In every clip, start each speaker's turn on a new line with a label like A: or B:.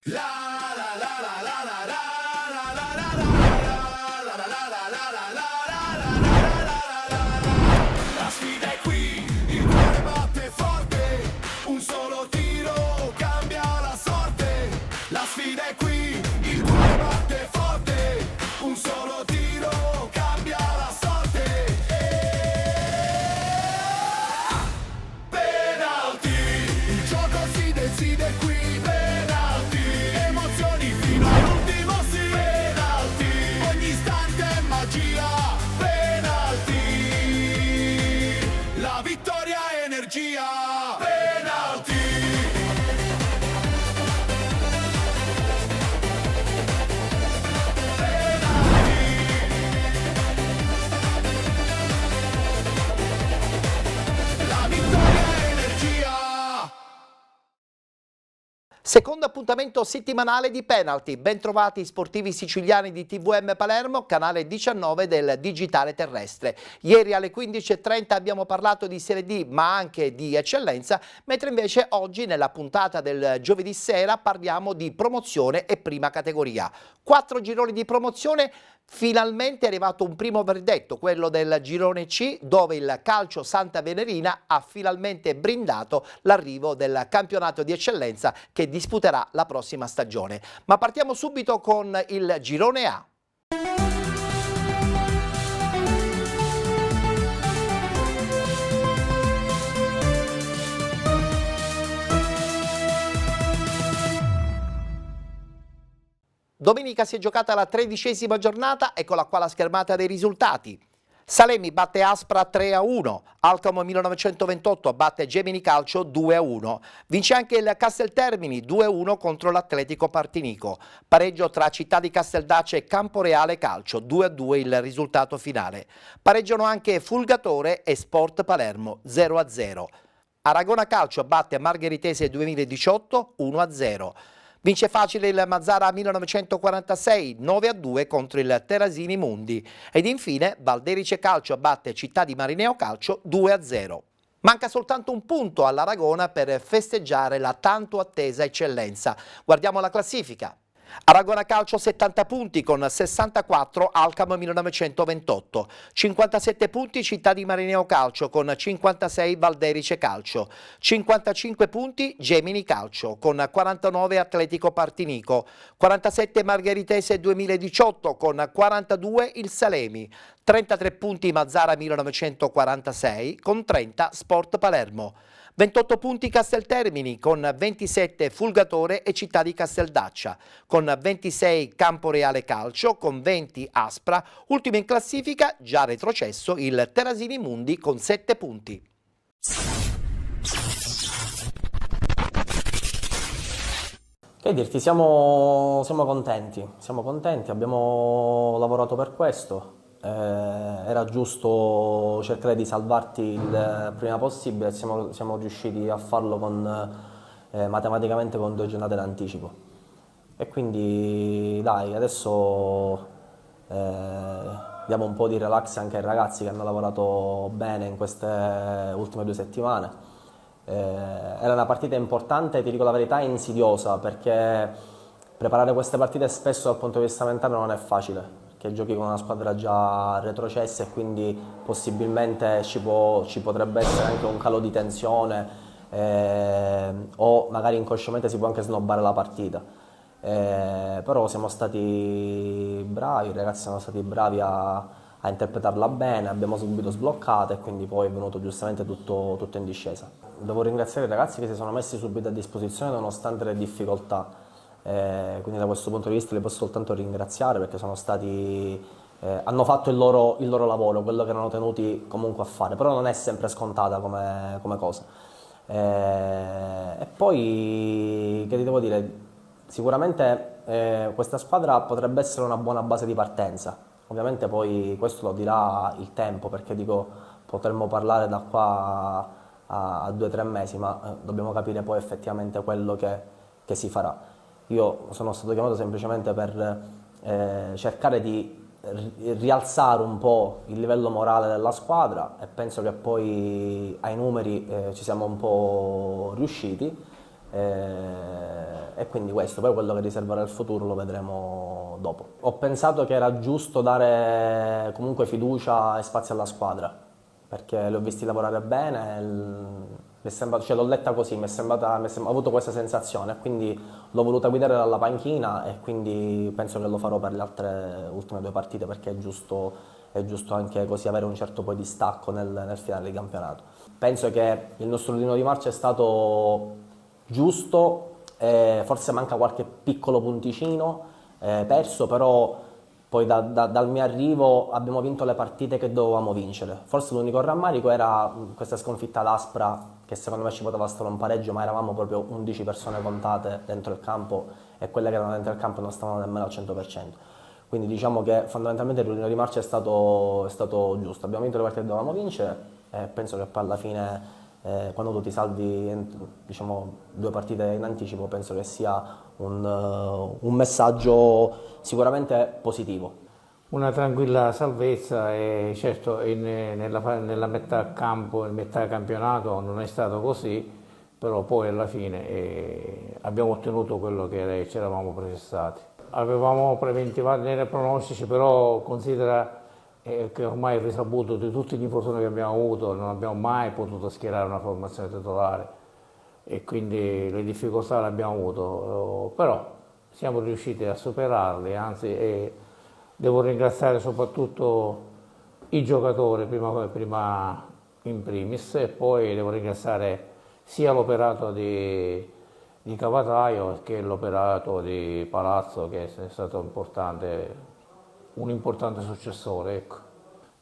A: La sfida è qui, il cuore batte forte, un solo tiro cambia la sorte. La sfida è qui, il cuore batte forte, un solo tiro cambia la sorte. Penalty, il gioco si decide qui. Penalty, emozioni fino all'ultimo sì. Penalty, ogni istante è magia. Penalty, la vittoria è energia. Penalty. La vittoria è energia.
B: Secondo appuntamento settimanale di Penalty. Bentrovati sportivi siciliani di TVM Palermo, canale 19 del digitale terrestre. Ieri alle 15:30 abbiamo parlato di Serie D ma anche di eccellenza, mentre invece oggi nella puntata del giovedì sera parliamo di promozione e prima categoria. 4 gironi di promozione. Finalmente è arrivato un primo verdetto, quello del girone C, dove il Calcio Santa Venerina ha finalmente brindato l'arrivo del campionato di eccellenza che disputerà la prossima stagione. Ma partiamo subito con il girone A. Domenica si è giocata la 13ª giornata, eccola qua la schermata dei risultati. Salemi batte Aspra 3-1, Alcamo 1928 batte Gemini Calcio 2-1, vince anche il Casteltermini 2-1 contro l'Atletico Partinico, pareggio tra Città di Casteldacce e Camporeale Calcio 2-2 il risultato finale, pareggiano anche Fulgatore e Sport Palermo 0-0, Aragona Calcio batte Margheritese 2018 1-0. Vince facile il Mazzara 1946, 9-2 contro il Terasini Mundi. Ed infine Valderice Calcio batte Città di Marineo Calcio 2-0. Manca soltanto un punto all'Aragona per festeggiare la tanto attesa eccellenza. Guardiamo la classifica. Aragona Calcio 70 punti con 64 Alcamo 1928, 57 punti Città di Marineo Calcio con 56 Valderice Calcio, 55 punti Gemini Calcio con 49 Atletico Partinico, 47 Margheritese 2018 con 42 il Salemi, 33 punti Mazzara 1946 con 30 Sport Palermo. 28 punti Casteltermini con 27 Fulgatore e Città di Casteldaccia, con 26 Camporeale Calcio, con 20 Aspra, ultimo in classifica, già retrocesso, il Terasini Mundi con 7 punti.
C: Che dirti, siamo contenti, abbiamo lavorato per questo. Era giusto cercare di salvarti il prima possibile e siamo riusciti a farlo matematicamente con 2 giornate d'anticipo. E quindi dai, adesso diamo un po' di relax anche ai ragazzi che hanno lavorato bene in queste ultime 2 settimane. Era una partita importante, ti dico la verità, insidiosa, perché preparare queste partite spesso dal punto di vista mentale non è facile. Che giochi con una squadra già retrocessa e quindi possibilmente ci potrebbe essere anche un calo di tensione o magari inconsciamente si può anche snobbare la partita. Però siamo stati bravi, i ragazzi sono stati bravi a interpretarla bene, abbiamo subito sbloccato e quindi poi è venuto giustamente tutto in discesa. Devo ringraziare i ragazzi che si sono messi subito a disposizione nonostante le difficoltà. Quindi da questo punto di vista li posso soltanto ringraziare perché hanno fatto il loro lavoro, quello che erano tenuti comunque a fare, però non è sempre scontata come cosa. E poi, che ti devo dire, sicuramente questa squadra potrebbe essere una buona base di partenza, ovviamente poi questo lo dirà il tempo, perché dico, potremmo parlare da qua a 2 o 3 mesi, ma dobbiamo capire poi effettivamente quello che si farà. Io sono stato chiamato semplicemente per cercare di rialzare un po' il livello morale della squadra e penso che poi ai numeri ci siamo un po' riusciti e quindi questo, poi quello che riserverà il futuro lo vedremo dopo. Ho pensato che era giusto dare comunque fiducia e spazio alla squadra, perché li ho visti lavorare bene, l'ho letta così, ho avuto questa sensazione, quindi l'ho voluta guidare dalla panchina e quindi penso che lo farò per le altre ultime 2 partite, perché è giusto anche così avere un certo poi distacco nel finale di campionato. Penso che il nostro linea di marcia è stato giusto, forse manca qualche piccolo punticino perso, però poi dal mio arrivo abbiamo vinto le partite che dovevamo vincere. Forse l'unico rammarico era questa sconfitta ad Aspra, che secondo me ci poteva stare un pareggio, ma eravamo proprio 11 persone contate dentro il campo e quelle che erano dentro il campo non stavano nemmeno al 100%. Quindi diciamo che fondamentalmente il linea di marcia è stato giusto. Abbiamo vinto le partite che dovevamo vincere e penso che poi alla fine, quando tu ti salvi, diciamo, 2 partite in anticipo, penso che sia un messaggio sicuramente positivo.
D: Una tranquilla salvezza e certo nella metà campo, in metà campionato non è stato così, però poi alla fine abbiamo ottenuto quello che ci eravamo prefissati. Avevamo preventivato nei pronostici, però considera che ormai è risaputo di tutti gli infortuni che abbiamo avuto, non abbiamo mai potuto schierare una formazione titolare e quindi le difficoltà le abbiamo avuto, però siamo riusciti a superarle, anzi devo ringraziare soprattutto i giocatori prima in primis, e poi devo ringraziare sia l'operato di Cavataio che l'operato di Palazzo, che è stato un importante successore. Ecco.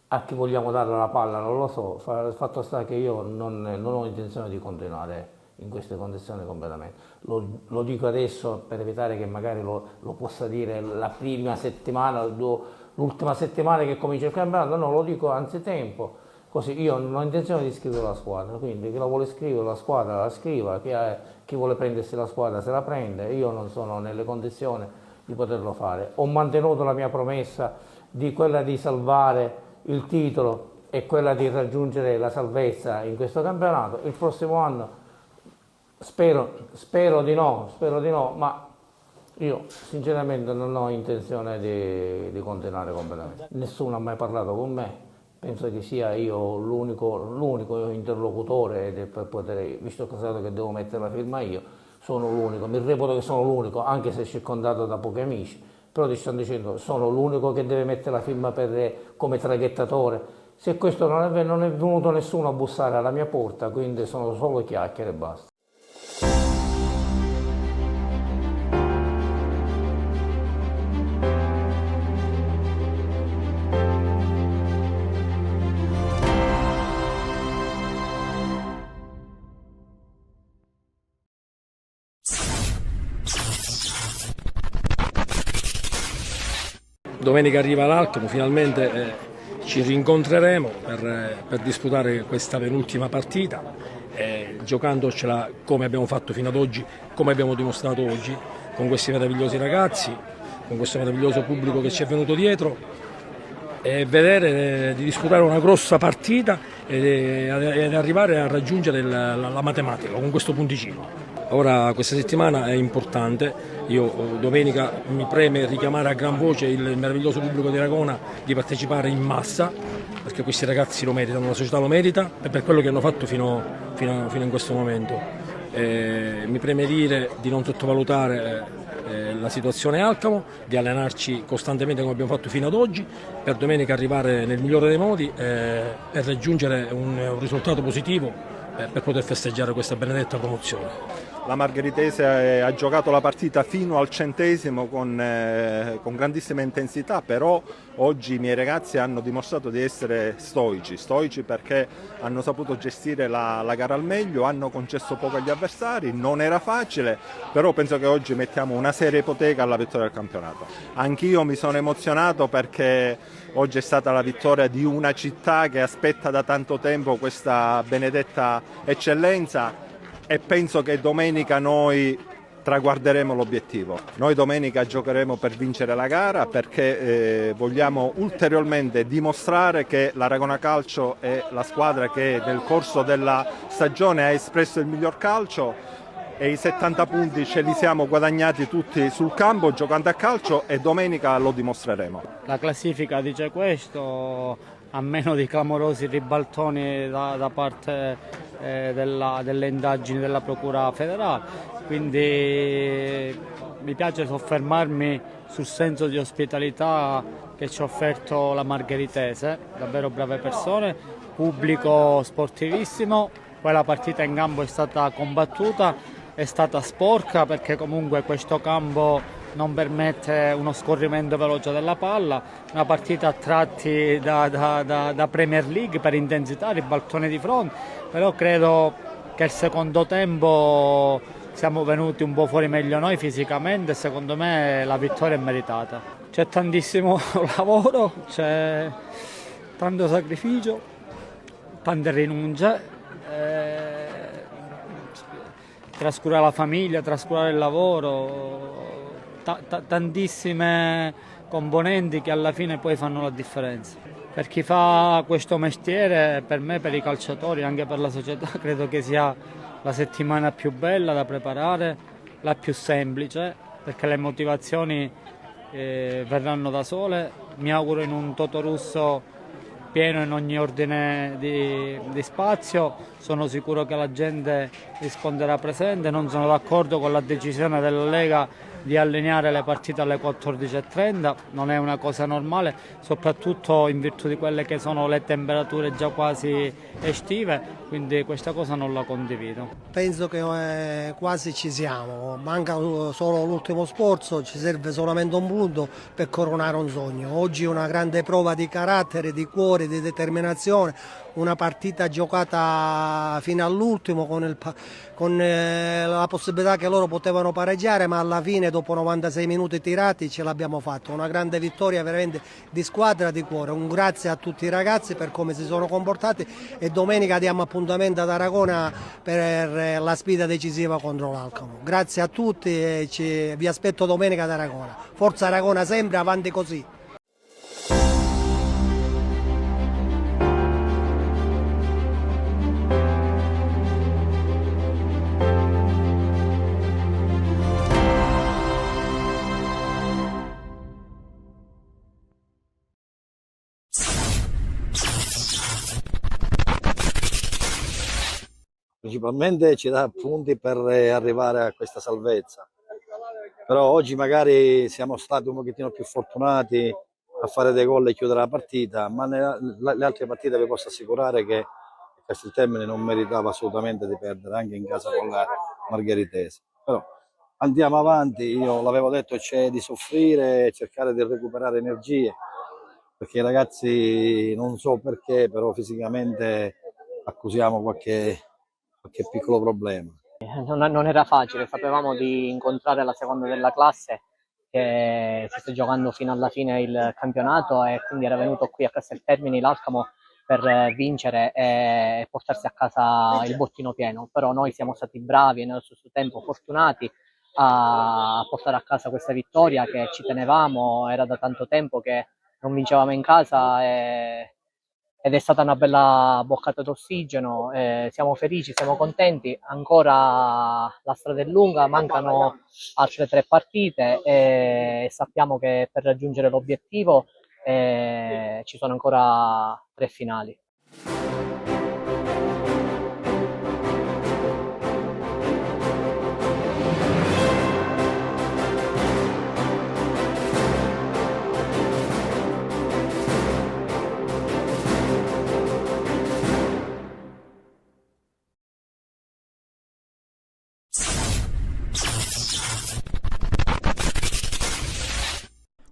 D: A chi vogliamo dare la palla non lo so, il fatto sta che io non ho intenzione di continuare in queste condizioni completamente. Lo dico adesso per evitare che magari lo possa dire la prima settimana, l'ultima settimana che comincia il campionato, no, lo dico anzitempo, così io non ho intenzione di iscrivere la squadra, quindi chi la vuole iscrivere la squadra la scriva, chi vuole prendersi la squadra se la prende, io non sono nelle condizioni di poterlo fare. Ho mantenuto la mia promessa di quella di salvare il titolo e quella di raggiungere la salvezza in questo campionato. Il prossimo anno spero di no, ma io sinceramente non ho intenzione di continuare completamente. Nessuno ha mai parlato con me, penso che sia io l'unico interlocutore per poter, visto che devo mettere la firma io, sono l'unico, mi reputo che sono l'unico, anche se circondato da pochi amici, però ti sto dicendo, sono l'unico che deve mettere la firma come traghettatore. Se questo non è venuto nessuno a bussare alla mia porta, quindi sono solo chiacchiere e basta.
E: Domenica arriva l'Alcamo, finalmente ci rincontreremo per disputare questa penultima partita, giocandocela come abbiamo fatto fino ad oggi, come abbiamo dimostrato oggi, con questi meravigliosi ragazzi, con questo meraviglioso pubblico che ci è venuto dietro, e vedere di disputare una grossa partita ed arrivare a raggiungere la matematica con questo punticino. Ora questa settimana è importante, io domenica mi preme richiamare a gran voce il meraviglioso pubblico di Aragona di partecipare in massa, perché questi ragazzi lo meritano, la società lo merita e per quello che hanno fatto fino in questo momento. Mi preme dire di non sottovalutare la situazione Alcamo, di allenarci costantemente come abbiamo fatto fino ad oggi, per domenica arrivare nel migliore dei modi e raggiungere un risultato positivo per poter festeggiare questa benedetta promozione.
F: La Margheritese ha giocato la partita fino al 100° con grandissima intensità, però oggi i miei ragazzi hanno dimostrato di essere stoici perché hanno saputo gestire la gara al meglio, hanno concesso poco agli avversari, non era facile, però penso che oggi mettiamo una seria ipoteca alla vittoria del campionato. Anch'io mi sono emozionato perché oggi è stata la vittoria di una città che aspetta da tanto tempo questa benedetta eccellenza, e penso che domenica noi traguarderemo l'obiettivo. Noi domenica giocheremo per vincere la gara perché vogliamo ulteriormente dimostrare che l'Aragona Calcio è la squadra che nel corso della stagione ha espresso il miglior calcio e i 70 punti ce li siamo guadagnati tutti sul campo giocando a calcio e domenica lo dimostreremo.
G: La classifica dice questo, a meno di clamorosi ribaltoni da parte delle indagini della Procura federale, quindi mi piace soffermarmi sul senso di ospitalità che ci ha offerto la Margheritese, davvero brave persone, pubblico sportivissimo. Poi la partita in campo è stata combattuta, è stata sporca perché comunque questo campo non permette uno scorrimento veloce della palla, una partita a tratti da Premier League per intensità, ribaltone di fronte, però credo che il secondo tempo siamo venuti un po' fuori meglio noi fisicamente e secondo me la vittoria è meritata. C'è tantissimo lavoro, c'è tanto sacrificio, tante rinunce, trascurare la famiglia, trascurare il lavoro, tantissime componenti che alla fine poi fanno la differenza. Per chi fa questo mestiere, per me, per i calciatori, anche per la società, credo che sia la settimana più bella da preparare, la più semplice, perché le motivazioni verranno da sole. Mi auguro in un Totorusso pieno in ogni ordine di spazio, sono sicuro che la gente risponderà presente, non sono d'accordo con la decisione della Lega di allineare le partite alle 14:30, non è una cosa normale, soprattutto in virtù di quelle che sono le temperature già quasi estive, quindi questa cosa non la condivido.
H: Penso che quasi ci siamo, manca solo l'ultimo sforzo, ci serve solamente un punto per coronare un sogno. Oggi una grande prova di carattere, di cuore, di determinazione, una partita giocata fino all'ultimo con la possibilità che loro potevano pareggiare, ma alla fine dopo 96 minuti tirati ce l'abbiamo fatto. Una grande vittoria veramente di squadra, di cuore. Un grazie a tutti i ragazzi per come si sono comportati e domenica diamo appuntamento ad Aragona per la sfida decisiva contro l'Alcamo. Grazie a tutti e vi aspetto domenica ad Aragona. Forza Aragona sempre, avanti così.
I: Principalmente ci dà punti per arrivare a questa salvezza, però oggi magari siamo stati un pochettino più fortunati a fare dei gol e chiudere la partita, ma le altre partite vi posso assicurare che Casteltermine non meritava assolutamente di perdere anche in casa con la Margheritese. Però andiamo avanti, io l'avevo detto, c'è di soffrire, cercare di recuperare energie, perché i ragazzi non so perché, però fisicamente accusiamo qualche piccolo problema.
J: Non era facile, sapevamo di incontrare la seconda della classe che si sta giocando fino alla fine il campionato e quindi era venuto qui a Casteltermini l'Alcamo per vincere e portarsi a casa il bottino pieno, però noi siamo stati bravi e nello stesso tempo fortunati a portare a casa questa vittoria che ci tenevamo, era da tanto tempo che non vincevamo in casa ed è stata una bella boccata d'ossigeno, siamo felici, siamo contenti, ancora la strada è lunga, mancano altre 3 partite e sappiamo che per raggiungere l'obiettivo ci sono ancora 3 finali.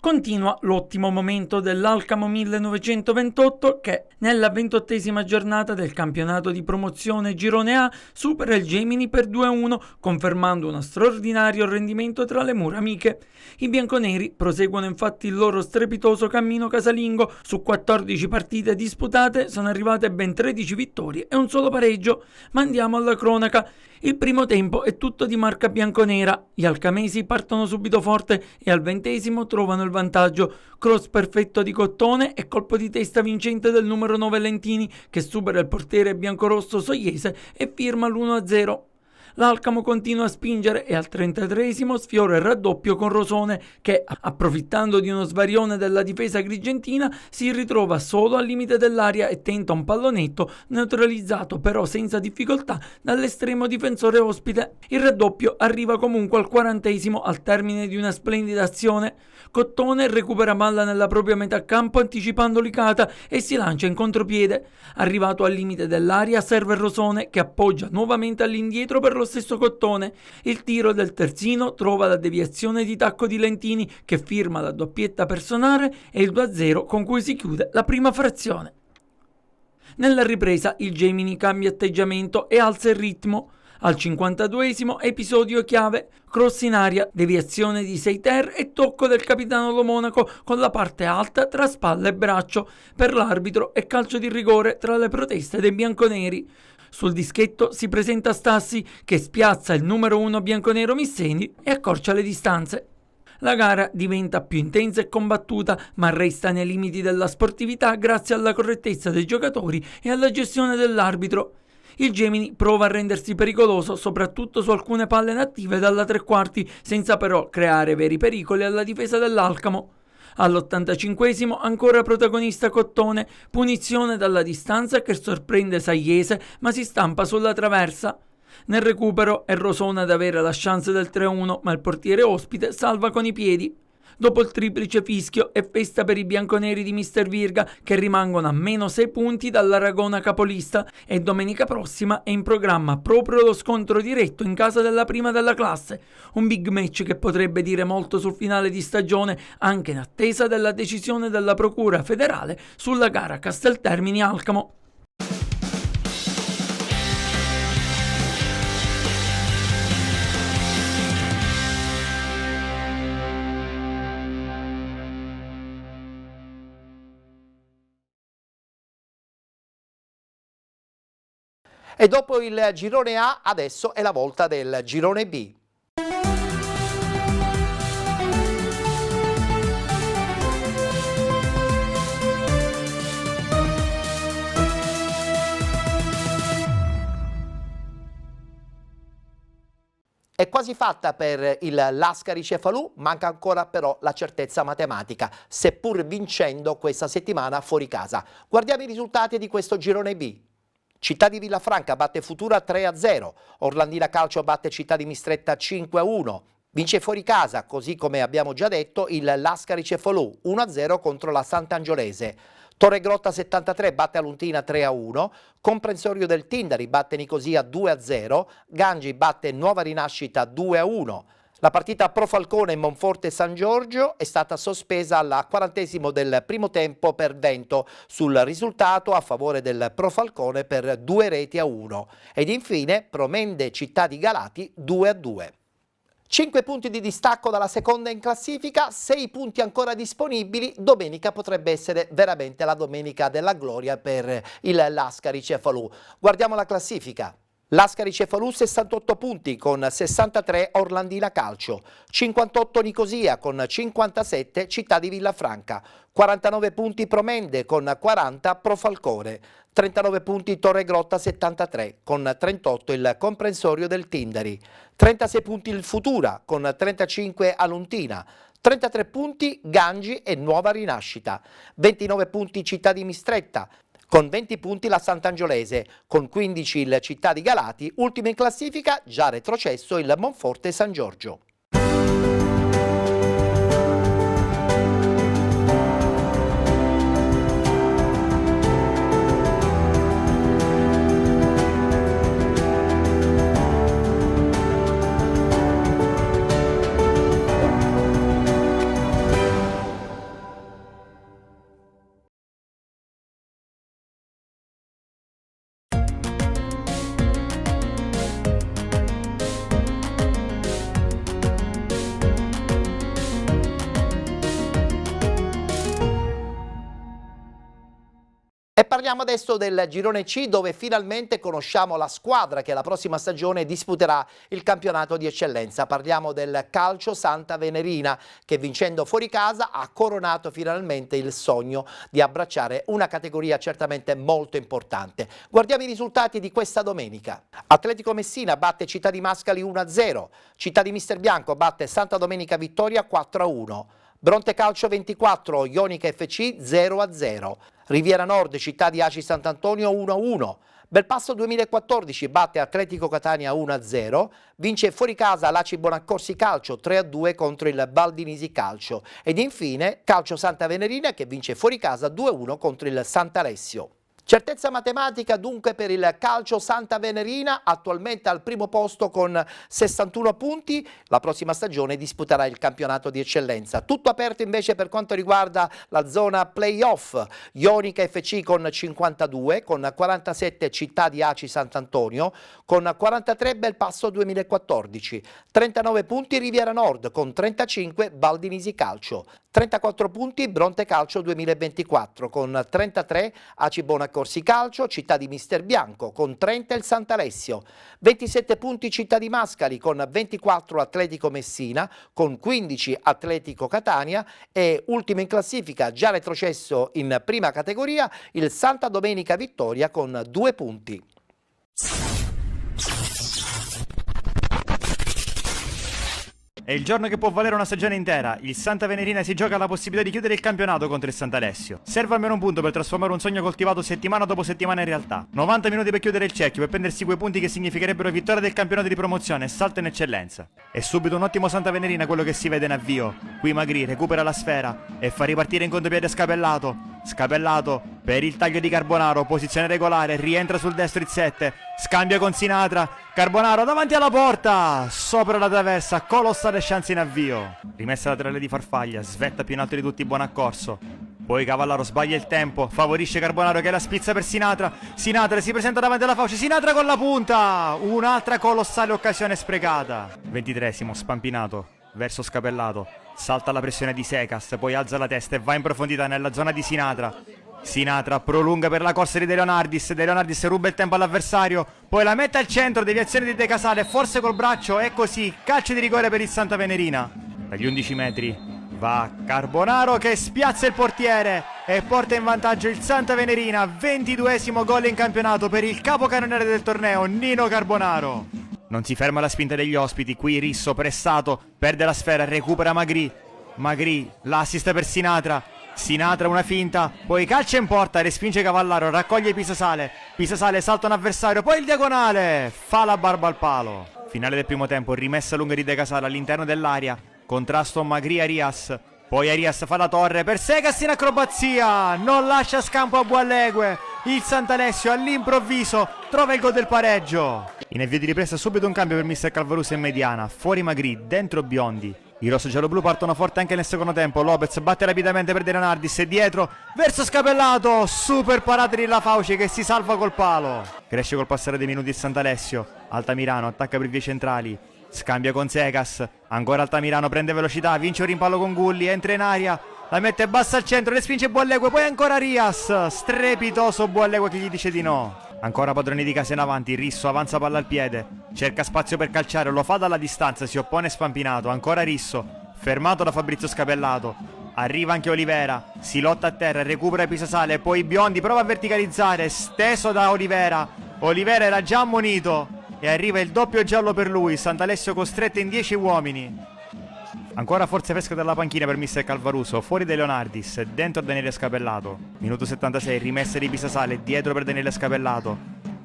K: Continua l'ottimo momento dell'Alcamo 1928 che, nella 28esima giornata del campionato di promozione Girone A, supera il Gemini per 2-1, confermando uno straordinario rendimento tra le mura amiche. I bianconeri proseguono infatti il loro strepitoso cammino casalingo. Su 14 partite disputate sono arrivate ben 13 vittorie e un solo pareggio. Ma andiamo alla cronaca. Il primo tempo è tutto di marca bianconera. Gli alcamesi partono subito forte e al 20° trovano il vantaggio. Cross perfetto di Cottone e colpo di testa vincente del numero 9 Lentini che supera il portiere biancorosso Sogliese e firma l'1-0. L'Alcamo continua a spingere e al 33esimo sfiora il raddoppio con Rosone che, approfittando di uno svarione della difesa agrigentina, si ritrova solo al limite dell'area e tenta un pallonetto neutralizzato però senza difficoltà dall'estremo difensore ospite. Il raddoppio arriva comunque al 40esimo al termine di una splendida azione. Cottone recupera palla nella propria metà campo anticipando Licata e si lancia in contropiede. Arrivato al limite dell'area serve Rosone che appoggia nuovamente all'indietro per lo stesso Cottone. Il tiro del terzino trova la deviazione di tacco di Lentini che firma la doppietta personale e il 2-0 con cui si chiude la prima frazione. Nella ripresa il Gemini cambia atteggiamento e alza il ritmo. Al 52esimo episodio chiave, cross in aria, deviazione di Seiter e tocco del capitano Lo Monaco con la parte alta tra spalla e braccio. Per l'arbitro è calcio di rigore tra le proteste dei bianconeri. Sul dischetto si presenta Stassi che spiazza il numero 1 bianconero Misseni e accorcia le distanze. La gara diventa più intensa e combattuta, ma resta nei limiti della sportività grazie alla correttezza dei giocatori e alla gestione dell'arbitro. Il Gemini prova a rendersi pericoloso soprattutto su alcune palle inattive dalla tre quarti, senza però creare veri pericoli alla difesa dell'Alcamo. All'85esimo ancora protagonista Cottone, punizione dalla distanza che sorprende Sagliese ma si stampa sulla traversa. Nel recupero è Rosone ad avere la chance del 3-1 ma il portiere ospite salva con i piedi. Dopo il triplice fischio è festa per i bianconeri di Mister Virga che rimangono a meno 6 punti dall'Aragona capolista e domenica prossima è in programma proprio lo scontro diretto in casa della prima della classe, un big match che potrebbe dire molto sul finale di stagione anche in attesa della decisione della Procura federale sulla gara Casteltermini-Alcamo.
B: E dopo il girone A, adesso è la volta del girone B. È quasi fatta per il Lascari Cefalù, manca ancora però la certezza matematica, seppur vincendo questa settimana fuori casa. Guardiamo i risultati di questo girone B. Città di Villafranca batte Futura 3-0, Orlandina Calcio batte Città di Mistretta 5-1, vince fuori casa, così come abbiamo già detto, il Lascari Cefalù 1-0 contro la Sant'Angiolese. Torregrotta 73 batte Aluntina 3-1, Comprensorio del Tindari batte Nicosia 2-0, Gangi batte Nuova Rinascita 2-1. La partita Pro Falcone Monforte San Giorgio è stata sospesa al 40esimo del primo tempo per vento sul risultato a favore del Pro Falcone per 2-1. Ed infine Promende Città di Galati 2-2. 5 punti di distacco dalla seconda in classifica, 6 punti ancora disponibili, domenica potrebbe essere veramente la domenica della gloria per il Lascari Cefalù. Guardiamo la classifica. Lascari Cefalù 68 punti con 63 Orlandina Calcio, 58 Nicosia con 57 Città di Villafranca, 49 punti Promende con 40 Pro Falcone, 39 punti Torregrotta 73 con 38 il Comprensorio del Tindari, 36 punti il Futura con 35 Aluntina, 33 punti Gangi e Nuova Rinascita, 29 punti Città di Mistretta, con 20 punti la Sant'Angiolese, con 15 il Città di Galati, ultimo in classifica, già retrocesso il Monforte San Giorgio. E parliamo adesso del girone C, dove finalmente conosciamo la squadra che la prossima stagione disputerà il campionato di eccellenza. Parliamo del Calcio Santa Venerina, che vincendo fuori casa ha coronato finalmente il sogno di abbracciare una categoria certamente molto importante. Guardiamo i risultati di questa domenica. Atletico Messina batte Città di Mascali 1-0, Città di Mister Bianco batte Santa Domenica Vittoria 4-1. Bronte Calcio 24, Ionica FC 0-0. Riviera Nord, Città di Aci Sant'Antonio 1-1. Belpasso 2014 batte Atletico Catania 1-0. Vince fuori casa l'Aci Bonaccorsi Calcio 3-2 contro il Baldinisi Calcio. Ed infine Calcio Santa Venerina che vince fuori casa 2-1 contro il Sant'Alessio. Certezza matematica dunque per il Calcio Santa Venerina, attualmente al primo posto con 61 punti, la prossima stagione disputerà il campionato di eccellenza. Tutto aperto invece per quanto riguarda la zona playoff, Ionica FC con 52, con 47 Città di Aci Sant'Antonio, con 43 Belpasso 2014, 39 punti Riviera Nord, con 35 Baldinisi Calcio, 34 punti Bronte Calcio 2024, con 33 Aci Bonaccorsi Calcio, Città di Mister Bianco, con 30 il Sant'Alessio, 27 punti Città di Mascali, con 24 Atletico Messina, con 15 Atletico Catania e ultimo in classifica, già retrocesso in prima categoria, il Santa Domenica Vittoria con 2 punti.
L: È il giorno che può valere una stagione intera. Il Santa Venerina si gioca la possibilità di chiudere il campionato contro il Sant'Alessio. Serve almeno un punto per trasformare un sogno coltivato settimana dopo settimana in realtà. 90 minuti per chiudere il cerchio, per prendersi quei punti che significherebbero vittoria del campionato di promozione e salto in eccellenza. È subito un ottimo Santa Venerina quello che si vede in avvio. Qui Magri recupera la sfera e fa ripartire in contropiede Scapellato. Scapellato per il taglio di Carbonaro, posizione regolare, rientra sul destro il 7, scambia con Sinatra, Carbonaro davanti alla porta, sopra la traversa, colossale chance in avvio. Rimessa laterale di Farfaglia, svetta più in alto di tutti Buonaccorso. Poi Cavallaro sbaglia il tempo, favorisce Carbonaro che la spizza per Sinatra. Sinatra si presenta davanti alla Fauci, Sinatra con la punta, un'altra colossale occasione sprecata. 23esimo, Spampinato verso Scapellato, salta la pressione di Secas, poi alza la testa e va in profondità nella zona di Sinatra. Sinatra prolunga per la corsa di De Leonardis ruba il tempo all'avversario, poi la mette al centro, deviazione di De Casale, forse col braccio, e così, calcio di rigore per il Santa Venerina. Dagli 11 metri va Carbonaro che spiazza il portiere e porta in vantaggio il Santa Venerina, 22esimo gol in campionato per il capocannoniere del torneo, Nino Carbonaro. Non si ferma la spinta degli ospiti, qui Risso pressato, perde la sfera, recupera Magri, l'assist per Sinatra. Sinatra una finta, poi calcia in porta, respinge Cavallaro, raccoglie Pisasale, salta un avversario, poi il diagonale, fa la barba al palo. Finale del primo tempo, rimessa lunga di De Casale all'interno dell'area, contrasto Magri-Arias, poi Arias fa la torre per Secas in acrobazia, non lascia scampo a Buallegue, il Sant'Alessio all'improvviso trova il gol del pareggio. In avvio di ripresa subito un cambio per Mister Calvaruso in mediana, fuori Magri, dentro Biondi. I rosso-giallo-blu partono forte anche nel secondo tempo, Lopez batte rapidamente per De Leonardis e dietro verso Scapellato, super parata di La Fauci che si salva col palo. Cresce col passare dei minuti il Sant'Alessio, Altamirano attacca per vie centrali, scambia con Secas, ancora Altamirano prende velocità, vince un rimpallo con Gulli, entra in aria, la mette bassa al centro, respinge Buallegue, poi ancora Arias, strepitoso Buallegue che gli dice di no. Ancora padroni di casa in avanti, Risso avanza palla al piede, cerca spazio per calciare, lo fa dalla distanza, si oppone Spampinato, ancora Risso, fermato da Fabrizio Scapellato, arriva anche Olivera, si lotta a terra, recupera Pisasale, poi Biondi prova a verticalizzare, steso da Olivera era già ammonito e arriva il doppio giallo per lui, Sant'Alessio costretto in 10 uomini. Ancora forze fresche dalla panchina per Mister Calvaruso, fuori De Leonardis, dentro Daniele Scapellato. Minuto 76, rimessa di Pisasale, dietro per Daniele Scapellato.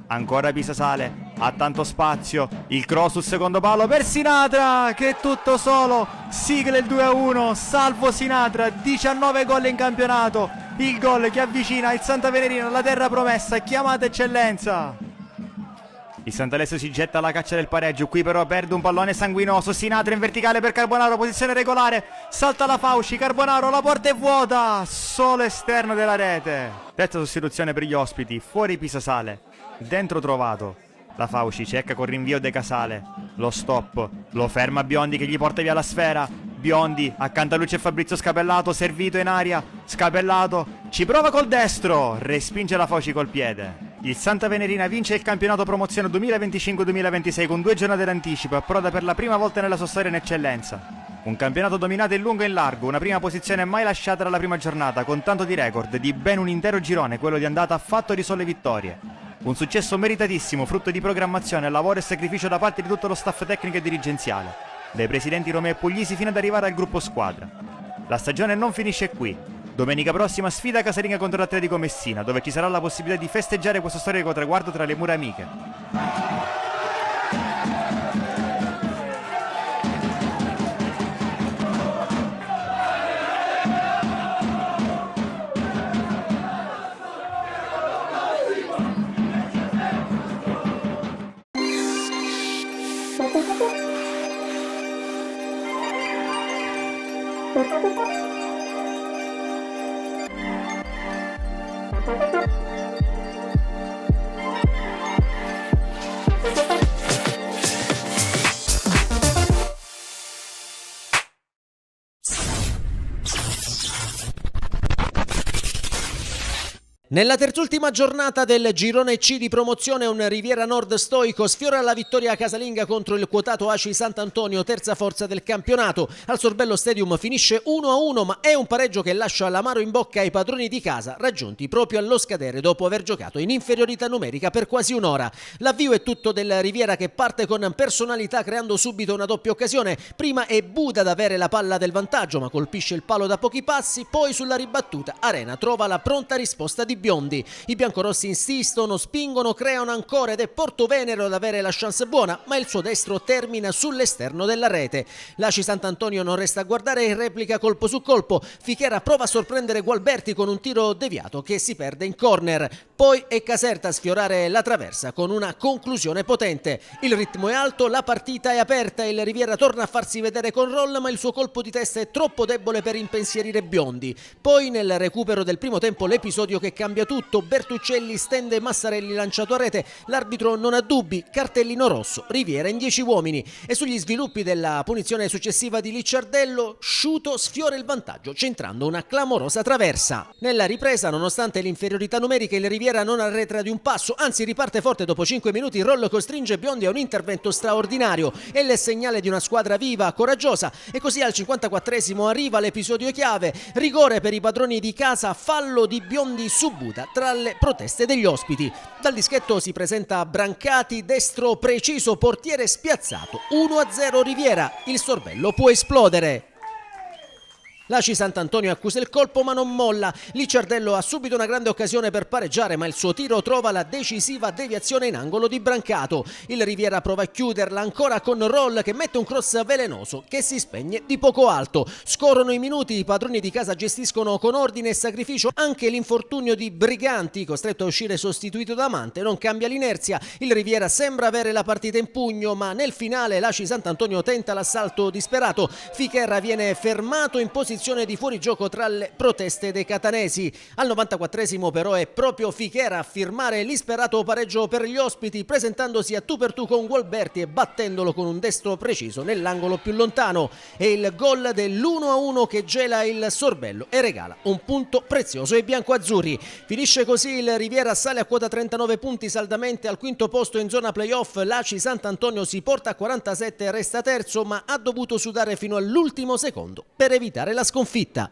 L: Ancora Pisasale, ha tanto spazio, il cross sul secondo palo per Sinatra, che è tutto solo, sigla il 2-1, salvo Sinatra, 19 gol in campionato, il gol che avvicina il Santa Venerina alla terra promessa, chiamata eccellenza. Il Sant'Alessio si getta alla caccia del pareggio, qui però perde un pallone sanguinoso, Sinatra in verticale per Carbonaro, posizione regolare, salta la Fauci, Carbonaro, la porta è vuota, solo esterno della rete. Terza sostituzione per gli ospiti, fuori Pisasale, dentro Trovato. La Fauci cerca con rinvio De Casale, lo stop, lo ferma Biondi che gli porta via la sfera, Biondi accanto a Luce e Fabrizio Scapellato, servito in aria, Scapellato Ci prova col destro, respinge la Foci col piede. Il Santa Venerina vince il campionato promozione 2025-2026 con 2 giornate d'anticipo e approda per la prima volta nella sua storia in eccellenza. Un campionato dominato in lungo e in largo, una prima posizione mai lasciata dalla prima giornata, con tanto di record, di ben un intero girone, quello di andata fatto di sole vittorie. Un successo meritatissimo, frutto di programmazione, lavoro e sacrificio da parte di tutto lo staff tecnico e dirigenziale, dai presidenti Romeo e Puglisi fino ad arrivare al gruppo squadra. La stagione non finisce qui. Domenica prossima sfida casalinga contro l'Atletico Messina, dove ci sarà la possibilità di festeggiare questo storico traguardo tra le mura amiche.
M: Nella terzultima giornata del girone C di promozione un Riviera Nord stoico sfiora la vittoria casalinga contro il quotato ACI Sant'Antonio, terza forza del campionato. Al Sorbello Stadium finisce 1-1, ma è un pareggio che lascia l'amaro in bocca ai padroni di casa, raggiunti proprio allo scadere dopo aver giocato in inferiorità numerica per quasi un'ora. L'avvio è tutto del Riviera, che parte con personalità creando subito una doppia occasione. Prima è Buda ad avere la palla del vantaggio, ma colpisce il palo da pochi passi, poi sulla ribattuta Arena trova la pronta risposta di Biondi. I biancorossi insistono, spingono, creano ancora ed è Portovenere ad avere la chance buona, ma il suo destro termina sull'esterno della rete. L'ACI Sant'Antonio non resta a guardare e replica colpo su colpo. Fichera prova a sorprendere Gualberti con un tiro deviato che si perde in corner. Poi è Caserta a sfiorare la traversa con una conclusione potente. Il ritmo è alto, la partita è aperta, il Riviera torna a farsi vedere con roll, ma il suo colpo di testa è troppo debole per impensierire Biondi. Poi nel recupero del primo tempo l'episodio che cambia tutto. Bertuccelli stende Massarelli lanciato a rete, l'arbitro non ha dubbi, cartellino rosso, Riviera in 10 uomini. E sugli sviluppi della punizione successiva di Licciardello, Sciuto sfiora il vantaggio centrando una clamorosa traversa. Nella ripresa, nonostante l'inferiorità numerica, il Riviera non arretra di un passo, anzi riparte forte. Dopo 5 minuti Roll costringe Biondi a un intervento straordinario, è il segnale di una squadra viva, coraggiosa. E così al 54esimo arriva l'episodio chiave, rigore per i padroni di casa, fallo di Biondi su Buda tra le proteste degli ospiti. Dal dischetto si presenta Brancati, destro preciso, portiere spiazzato. 1-0 Riviera, il Sorbello può esplodere. L'ACI Sant'Antonio accusa il colpo ma non molla. Licciardello ha subito una grande occasione per pareggiare, ma il suo tiro trova la decisiva deviazione in angolo di Brancato. Il Riviera prova a chiuderla ancora con Roll che mette un cross velenoso che si spegne di poco alto. Scorrono i minuti, i padroni di casa gestiscono con ordine e sacrificio. Anche l'infortunio di Briganti, costretto a uscire sostituito da Mante, non cambia l'inerzia. Il Riviera sembra avere la partita in pugno, ma nel finale l'ACI Sant'Antonio tenta l'assalto disperato. Ficherra viene fermato in posizione di fuorigioco tra le proteste dei catanesi. Al 94esimo però è proprio Fichera a firmare l'isperato pareggio per gli ospiti, presentandosi a tu per tu con Gualberti e battendolo con un destro preciso nell'angolo più lontano. È il gol dell'1-1 che gela il Sorbello e regala un punto prezioso ai biancoazzurri. Finisce così il Riviera, sale a quota 39 punti saldamente al quinto posto in zona playoff. L'ACI Sant'Antonio si porta a 47 e resta terzo, ma ha dovuto sudare fino all'ultimo secondo per evitare la sconfitta.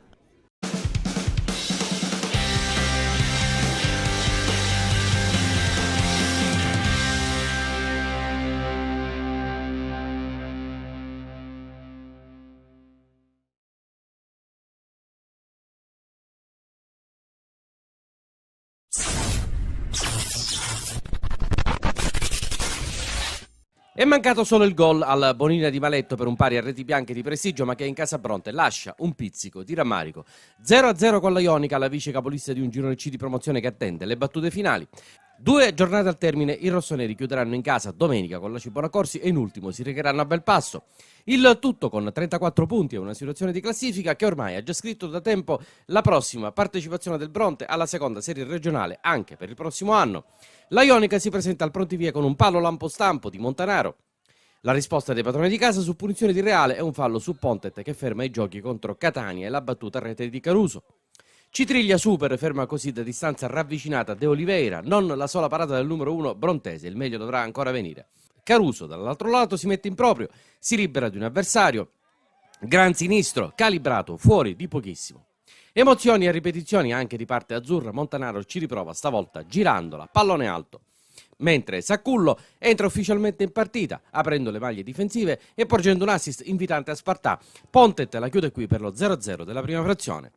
N: È mancato solo il gol al Bonina di Maletto per un pari a reti bianche di prestigio, ma che in casa Bronte lascia un pizzico di rammarico. 0-0 con la Ionica, la vice capolista di un girone C di promozione che attende le battute finali. 2 giornate al termine, i rossoneri chiuderanno in casa domenica con l'ACI Bonacorsi e in ultimo si recheranno a Belpasso. Il tutto con 34 punti e una situazione di classifica che ormai ha già scritto da tempo la prossima partecipazione del Bronte alla seconda serie regionale anche per il prossimo anno. La Ionica si presenta al prontivia con un palo lampo stampo di Montanaro. La risposta dei padroni di casa su punizione di Reale è un fallo su Pontet che ferma i giochi contro Catania e la battuta a rete di Caruso. Citriglia supera, ferma così da distanza ravvicinata De Oliveira, non la sola parata del numero 1 Brontese, il meglio dovrà ancora venire. Caruso dall'altro lato si mette in proprio, si libera di un avversario, gran sinistro, calibrato, fuori di pochissimo. Emozioni e ripetizioni anche di parte azzurra, Montanaro ci riprova stavolta girandola, pallone alto. Mentre Saccullo entra ufficialmente in partita, aprendo le maglie difensive e porgendo un assist invitante a Spartà. Pontet la chiude qui per lo 0-0 della prima frazione.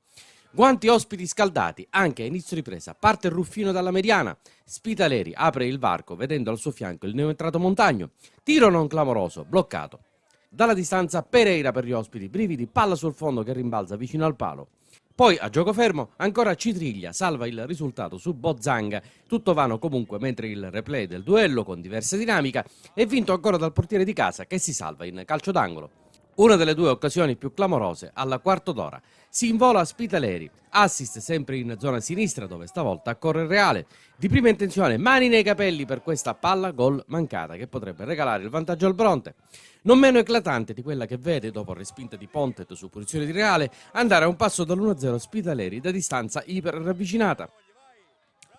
N: Guanti ospiti scaldati, anche a inizio ripresa, parte Ruffino dalla mediana, Spitaleri apre il varco vedendo al suo fianco il neoentrato Montagno, tiro non clamoroso, bloccato. Dalla distanza Pereira per gli ospiti, brividi, palla sul fondo che rimbalza vicino al palo. Poi a gioco fermo ancora Citriglia salva il risultato su Bozzanga, tutto vano comunque mentre il replay del duello con diversa dinamica è vinto ancora dal portiere di casa che si salva in calcio d'angolo. Una delle due occasioni più clamorose alla quarto d'ora. Si invola Spitaleri, assist sempre in zona sinistra dove stavolta accorre il Reale. Di prima intenzione, mani nei capelli per questa palla gol mancata che potrebbe regalare il vantaggio al Bronte. Non meno eclatante di quella che vede, dopo respinta di Pontet su punizione di Reale, andare a un passo dall'1-0 Spitaleri da distanza iper ravvicinata.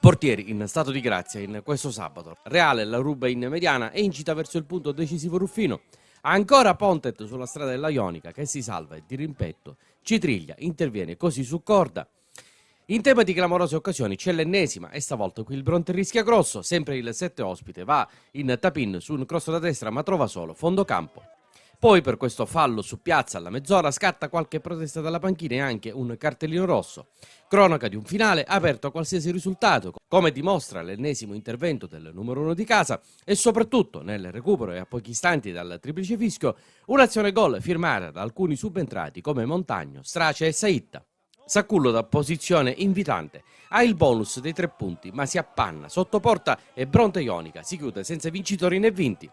N: Portieri in stato di grazia in questo sabato. Reale la ruba in mediana e incita verso il punto decisivo Ruffino. Ancora Pontet sulla strada della Ionica che si salva e di rimpetto Citriglia interviene così su corda. In tema di clamorose occasioni c'è l'ennesima e stavolta qui il Bronte rischia grosso, sempre il 7 ospite va in tap-in su un cross da destra ma trova solo fondo campo. Poi per questo fallo su piazza alla mezz'ora scatta qualche protesta dalla panchina e anche un cartellino rosso. Cronaca di un finale aperto a qualsiasi risultato, come dimostra l'ennesimo intervento del numero 1 di casa e soprattutto nel recupero e a pochi istanti dal triplice fischio un'azione gol firmata da alcuni subentrati come Montagno, Strace e Saitta. Saccullo da posizione invitante ha il bonus dei 3 punti ma si appanna sotto porta e Bronte Ionica si chiude senza vincitori né vinti.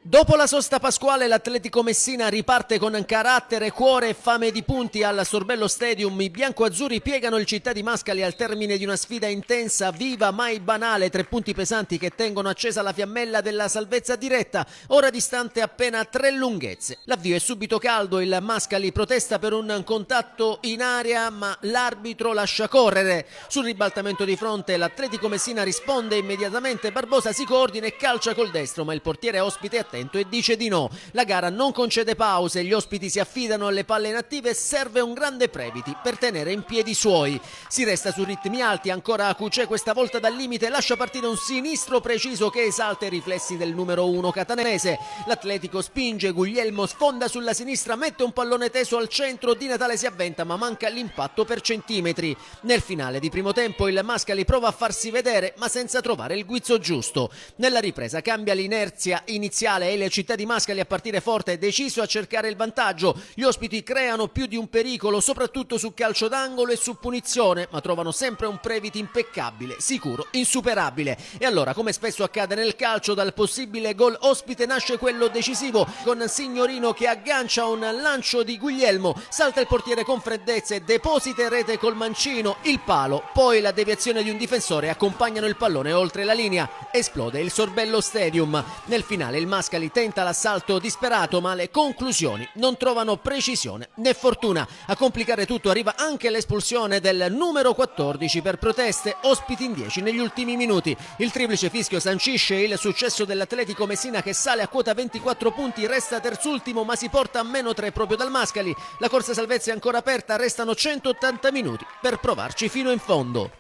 M: Dopo la sosta pasquale l'Atletico Messina riparte con carattere, cuore e fame di punti al Sorbello Stadium. I biancoazzurri piegano il Città di Mascali al termine di una sfida intensa, viva, mai banale. 3 punti pesanti che tengono accesa la fiammella della salvezza diretta, ora distante appena 3 lunghezze. L'avvio è subito caldo, il Mascali protesta per un contatto in area ma l'arbitro lascia correre. Sul ribaltamento di fronte l'Atletico Messina risponde immediatamente, Barbosa si coordina e calcia col destro ma il portiere ospite attento e dice di no. La gara non concede pause, gli ospiti si affidano alle palle inattive e serve un grande Previti per tenere in piedi i suoi. Si resta su ritmi alti, ancora Acucè questa volta dal limite lascia partire un sinistro preciso che esalta i riflessi del numero 1 catanese. L'Atletico spinge, Guglielmo sfonda sulla sinistra, mette un pallone teso al centro, Di Natale si avventa ma manca l'impatto per centimetri. Nel finale di primo tempo il Mascali prova a farsi vedere ma senza trovare il guizzo giusto. Nella ripresa cambia l'inerzia iniziale e il Città di Mascali a partire forte è deciso a cercare il vantaggio. Gli ospiti creano più di un pericolo soprattutto su calcio d'angolo e su punizione ma trovano sempre un Previti impeccabile, sicuro, insuperabile. E allora, come spesso accade nel calcio, dal possibile gol ospite nasce quello decisivo con Signorino che aggancia un lancio di Guglielmo, salta il portiere con freddezza e deposita in rete col mancino, il palo, poi la deviazione di un difensore accompagnano il pallone oltre la linea. Esplode il Sorbello Stadium. Nel finale il Mascali tenta l'assalto disperato ma le conclusioni non trovano precisione né fortuna. A complicare tutto arriva anche l'espulsione del numero 14 per proteste, ospiti in 10 negli ultimi minuti. Il triplice fischio sancisce il successo dell'Atletico Messina che sale a quota 24 punti, resta terzultimo ma si porta a meno 3 proprio dal Mascali. La corsa salvezza è ancora aperta, restano 180 minuti per provarci fino in fondo.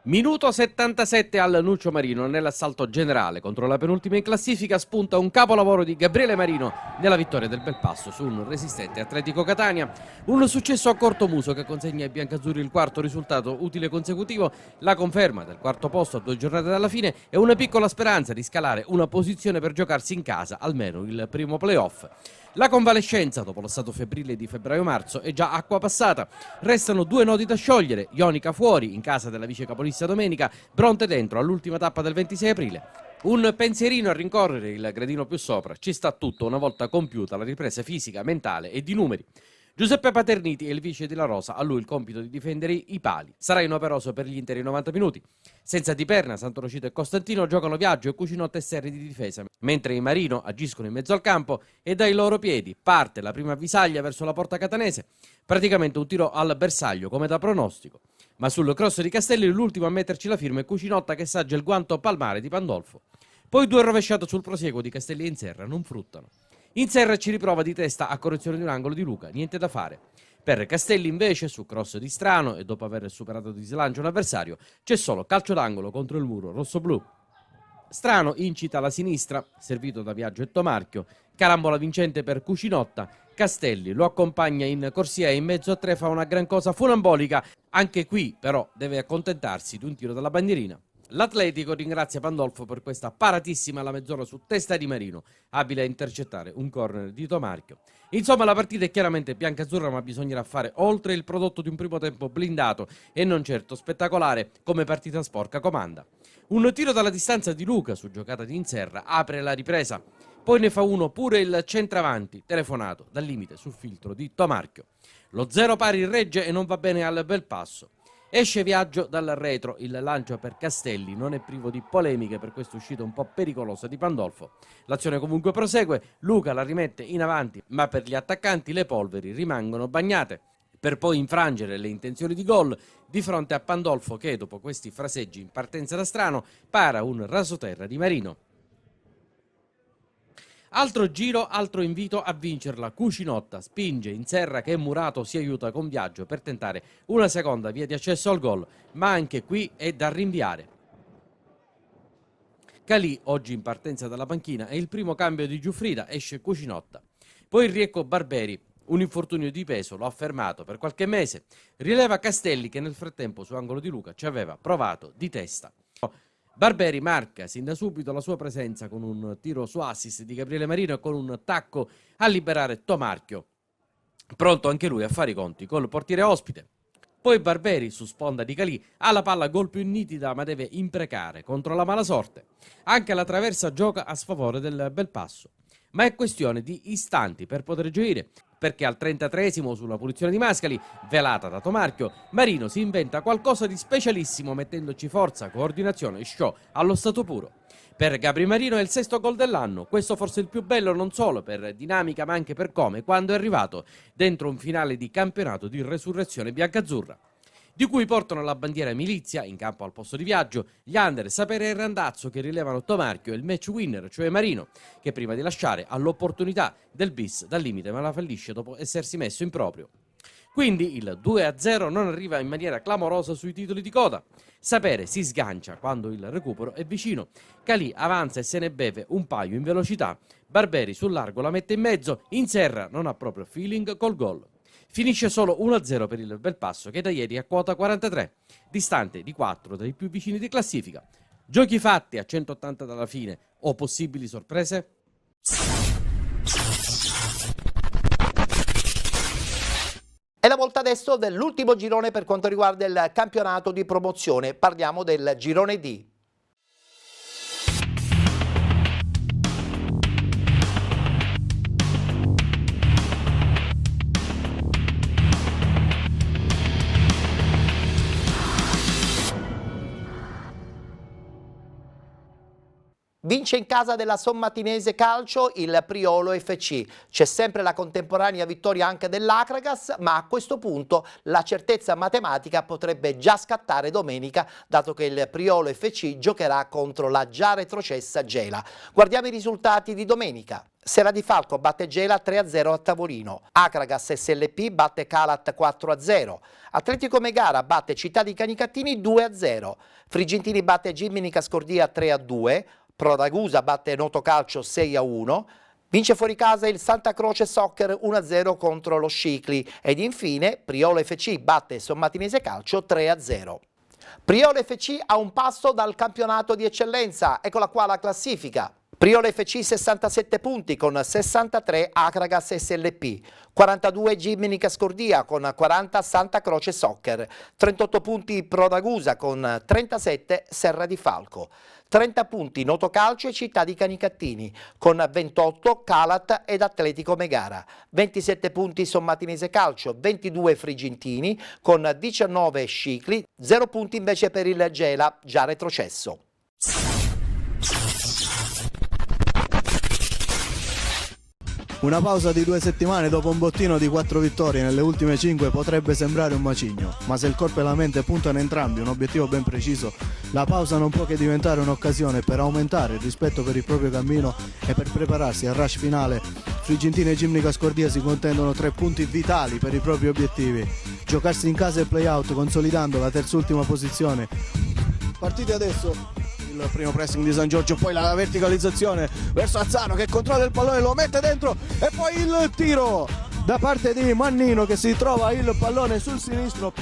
N: Minuto 77 al Nuccio Marino, nell'assalto generale contro la penultima in classifica spunta un capolavoro di Gabriele Marino nella vittoria del Belpasso su un resistente Atletico Catania. Un successo a corto muso che consegna ai biancazzurri il quarto risultato utile consecutivo, la conferma del quarto posto a 2 giornate dalla fine e una piccola speranza di scalare una posizione per giocarsi in casa almeno il primo playoff. La convalescenza, dopo lo stato febbrile di febbraio-marzo, è già acqua passata. Restano 2 nodi da sciogliere: Ionica fuori, in casa della vice capolista Domenica, Bronte dentro, all'ultima tappa del 26 aprile. Un pensierino a rincorrere il gradino più sopra. Ci sta tutto una volta compiuta la ripresa fisica, mentale e di numeri. Giuseppe Paterniti è il vice di La Rosa, a lui il compito di difendere i pali. Sarà inoperoso per gli interi 90 minuti. Senza Di Perna, Santorocito e Costantino giocano Viaggio e Cucinotta e Serri di difesa, mentre i Marino agiscono in mezzo al campo e dai loro piedi parte la prima avvisaglia verso la porta catanese. Praticamente un tiro al bersaglio, come da pronostico. Ma sul cross di Castelli l'ultimo a metterci la firma è Cucinotta, che saggia il guanto palmare di Pandolfo. Poi 2 rovesciate sul prosieguo di Castelli e Inserra non fruttano. Inserra ci riprova di testa a correzione di un angolo di Luca, niente da fare. Per Castelli invece, su cross di Strano e dopo aver superato di slancio un avversario, c'è solo calcio d'angolo contro il muro rosso-blu. Strano incita la sinistra, servito da Viaggio e Tomarchio, carambola vincente per Cucinotta, Castelli lo accompagna in corsia e in mezzo a 3 fa una gran cosa funambolica, anche qui però deve accontentarsi di un tiro dalla bandierina. L'Atletico ringrazia Pandolfo per questa paratissima alla mezz'ora su testa di Marino, abile a intercettare un corner di Tomarchio. Insomma, la partita è chiaramente biancazzurra, ma bisognerà fare oltre il prodotto di un primo tempo blindato e non certo spettacolare come partita sporca comanda. Un tiro dalla distanza di Luca su giocata di Inserra apre la ripresa, poi ne fa uno pure il centravanti, telefonato dal limite sul filtro di Tomarchio. Lo 0 pari regge e non va bene al bel passo. Esce Viaggio dal retro, il lancio per Castelli non è privo di polemiche per questa uscita un po' pericolosa di Pandolfo. L'azione comunque prosegue, Luca la rimette in avanti, ma per gli attaccanti le polveri rimangono bagnate, per poi infrangere le intenzioni di gol di fronte a Pandolfo che, dopo questi fraseggi in partenza da Strano, para un rasoterra di Marino. Altro giro, altro invito a vincerla. Cucinotta spinge Inserra che Murato si aiuta con Viaggio per tentare una seconda via di accesso al gol, ma anche qui è da rinviare. Calì, oggi in partenza dalla panchina, è il primo cambio di Giuffrida, esce Cucinotta. Poi il riecco Barberi, un infortunio di peso, lo ha fermato per qualche mese. Rileva Castelli che nel frattempo su angolo di Luca ci aveva provato di testa. Barberi marca sin da subito la sua presenza con un tiro su assist di Gabriele Marino e con un tacco a liberare Tomarchio, pronto anche lui a fare i conti col portiere ospite. Poi Barberi su sponda di Calì ha la palla gol più nitida, ma deve imprecare contro la mala sorte. Anche la traversa gioca a sfavore del Belpasso, ma è questione di istanti per poter gioire, perché al 33esimo sulla punizione di Mascali, velata da Tomarchio, Marino si inventa qualcosa di specialissimo mettendoci forza, coordinazione e show allo stato puro. Per Gabri Marino è il 6º gol dell'anno, questo forse il più bello non solo per dinamica ma anche per come, quando è arrivato dentro un finale di campionato di resurrezione biancazzurra, di cui portano la bandiera Milizia, in campo al posto di Viaggio, gli under, Sapere e Randazzo che rilevano Tomarchio e il match winner, cioè Marino, che prima di lasciare ha l'opportunità del bis dal limite ma la fallisce dopo essersi messo in proprio. Quindi il 2-0 non arriva in maniera clamorosa sui titoli di coda. Sapere si sgancia quando il recupero è vicino. Calì avanza e se ne beve un paio in velocità. Barberi sul largo la mette in mezzo. Inserra non ha proprio feeling col gol. Finisce solo 1-0 per il Belpasso che da ieri è a quota 43, distante di 4 dai più vicini di classifica. Giochi fatti a 180 dalla fine o possibili sorprese?
B: È la volta adesso dell'ultimo girone per quanto riguarda il campionato di promozione. Parliamo del girone D. Vince in casa della Sommatinese Calcio il Priolo FC. C'è sempre la contemporanea vittoria anche dell'Acragas, ma a questo punto la certezza matematica potrebbe già scattare domenica, dato che il Priolo FC giocherà contro la già retrocessa Gela. Guardiamo i risultati di domenica. Sera di Falco batte Gela 3-0 a tavolino. Acragas SLP batte Calat 4-0. Atletico Megara batte Città di Canicattini 2-0. Frigentini batte Gimminica Scordia 3-2. Prodagusa batte Noto Calcio 6-1, vince fuori casa il Santa Croce Soccer 1-0 contro lo Scicli ed infine Priolo FC batte Sommatinese Calcio 3-0. Priolo FC ha un passo dal campionato di eccellenza, eccola qua la classifica. Priolo FC 67 punti con 63 Acragas SLP, 42 Gimnica Scordia con 40 Santa Croce Soccer, 38 punti Pro Ragusa con 37 Serra di Falco, 30 punti Noto Calcio e Città di Canicattini con 28 Calat ed Atletico Megara, 27 punti Sommatinese Calcio, 22 Frigintini con 19 Scicli, 0 punti invece per il Gela, già retrocesso.
O: Una pausa di 2 settimane dopo un bottino di 4 vittorie nelle ultime 5 potrebbe sembrare un macigno, ma se il corpo e la mente puntano entrambi un obiettivo ben preciso, la pausa non può che diventare un'occasione per aumentare il rispetto per il proprio cammino e per prepararsi al rush finale. Frigentini e Gimnica Scordia si contendono 3 punti vitali per i propri obiettivi: giocarsi in casa il play-out consolidando la terzultima posizione. Partite adesso. Il primo pressing di San Giorgio, poi la verticalizzazione verso Azzano che controlla il pallone, lo mette dentro e poi il tiro da parte di Mannino che si trova il pallone sul sinistro.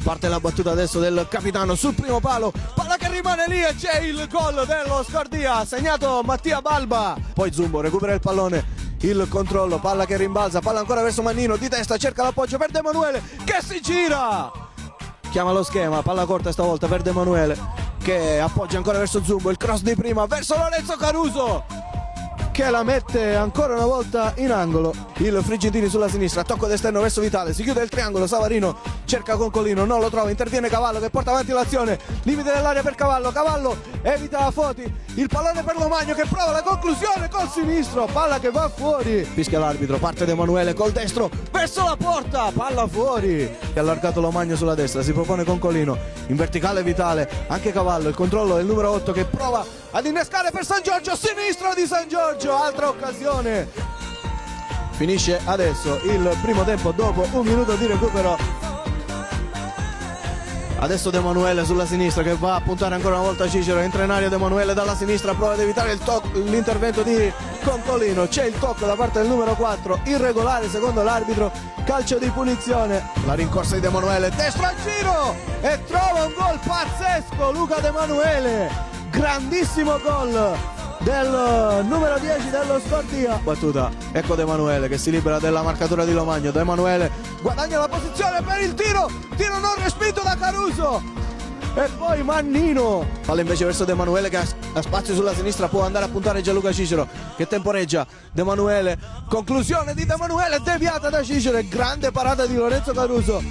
O: Parte la battuta adesso del capitano sul primo palo, palla che rimane lì e c'è il gol dello Scordia, segnato Mattia Balba. Poi Zumbo recupera il pallone, il controllo, palla che rimbalza, palla ancora verso Mannino, di testa cerca l'appoggio per De Emanuele che si gira, chiama lo schema, palla corta stavolta per De Emanuele che appoggia ancora verso Zumbo, il cross di prima verso Lorenzo Caruso che la mette ancora una volta in angolo. Il Frigentini sulla sinistra, tocco d'esterno verso Vitale, si chiude il triangolo, Savarino cerca Concolino, non lo trova, interviene Cavallo che porta avanti l'azione, limite dell'area per Cavallo, Cavallo evita Foti, il pallone per Lomagno che prova la conclusione col sinistro, palla che va fuori, fischia l'arbitro, parte De Emanuele col destro verso la porta, palla fuori, è allargato Lomagno sulla destra, si propone Concolino, in verticale Vitale, anche Cavallo, il controllo del numero 8 che prova ad innescare per San Giorgio, sinistro di San Giorgio, altra occasione. Finisce adesso il primo tempo dopo un minuto di recupero. Adesso De Emanuele sulla sinistra che va a puntare ancora una volta Cicero, entra in aria De Emanuele dalla sinistra, prova ad evitare l'intervento di Concolino, c'è il tocco da parte del numero 4, irregolare secondo l'arbitro, calcio di punizione, la rincorsa di De Emanuele, destro al giro e trova un gol pazzesco Luca De Emanuele, grandissimo gol del numero 10 dello Scordia. Battuta, ecco De Emanuele che si libera della marcatura di Lomagno, De Emanuele guadagna la posizione per il tiro non respinto da Caruso e poi Mannino, palla invece verso De Emanuele che ha spazio sulla sinistra, può andare a puntare Gianluca Cicero che temporeggia, De Emanuele, conclusione di De Emanuele deviata da Cicero e grande parata di Lorenzo Caruso.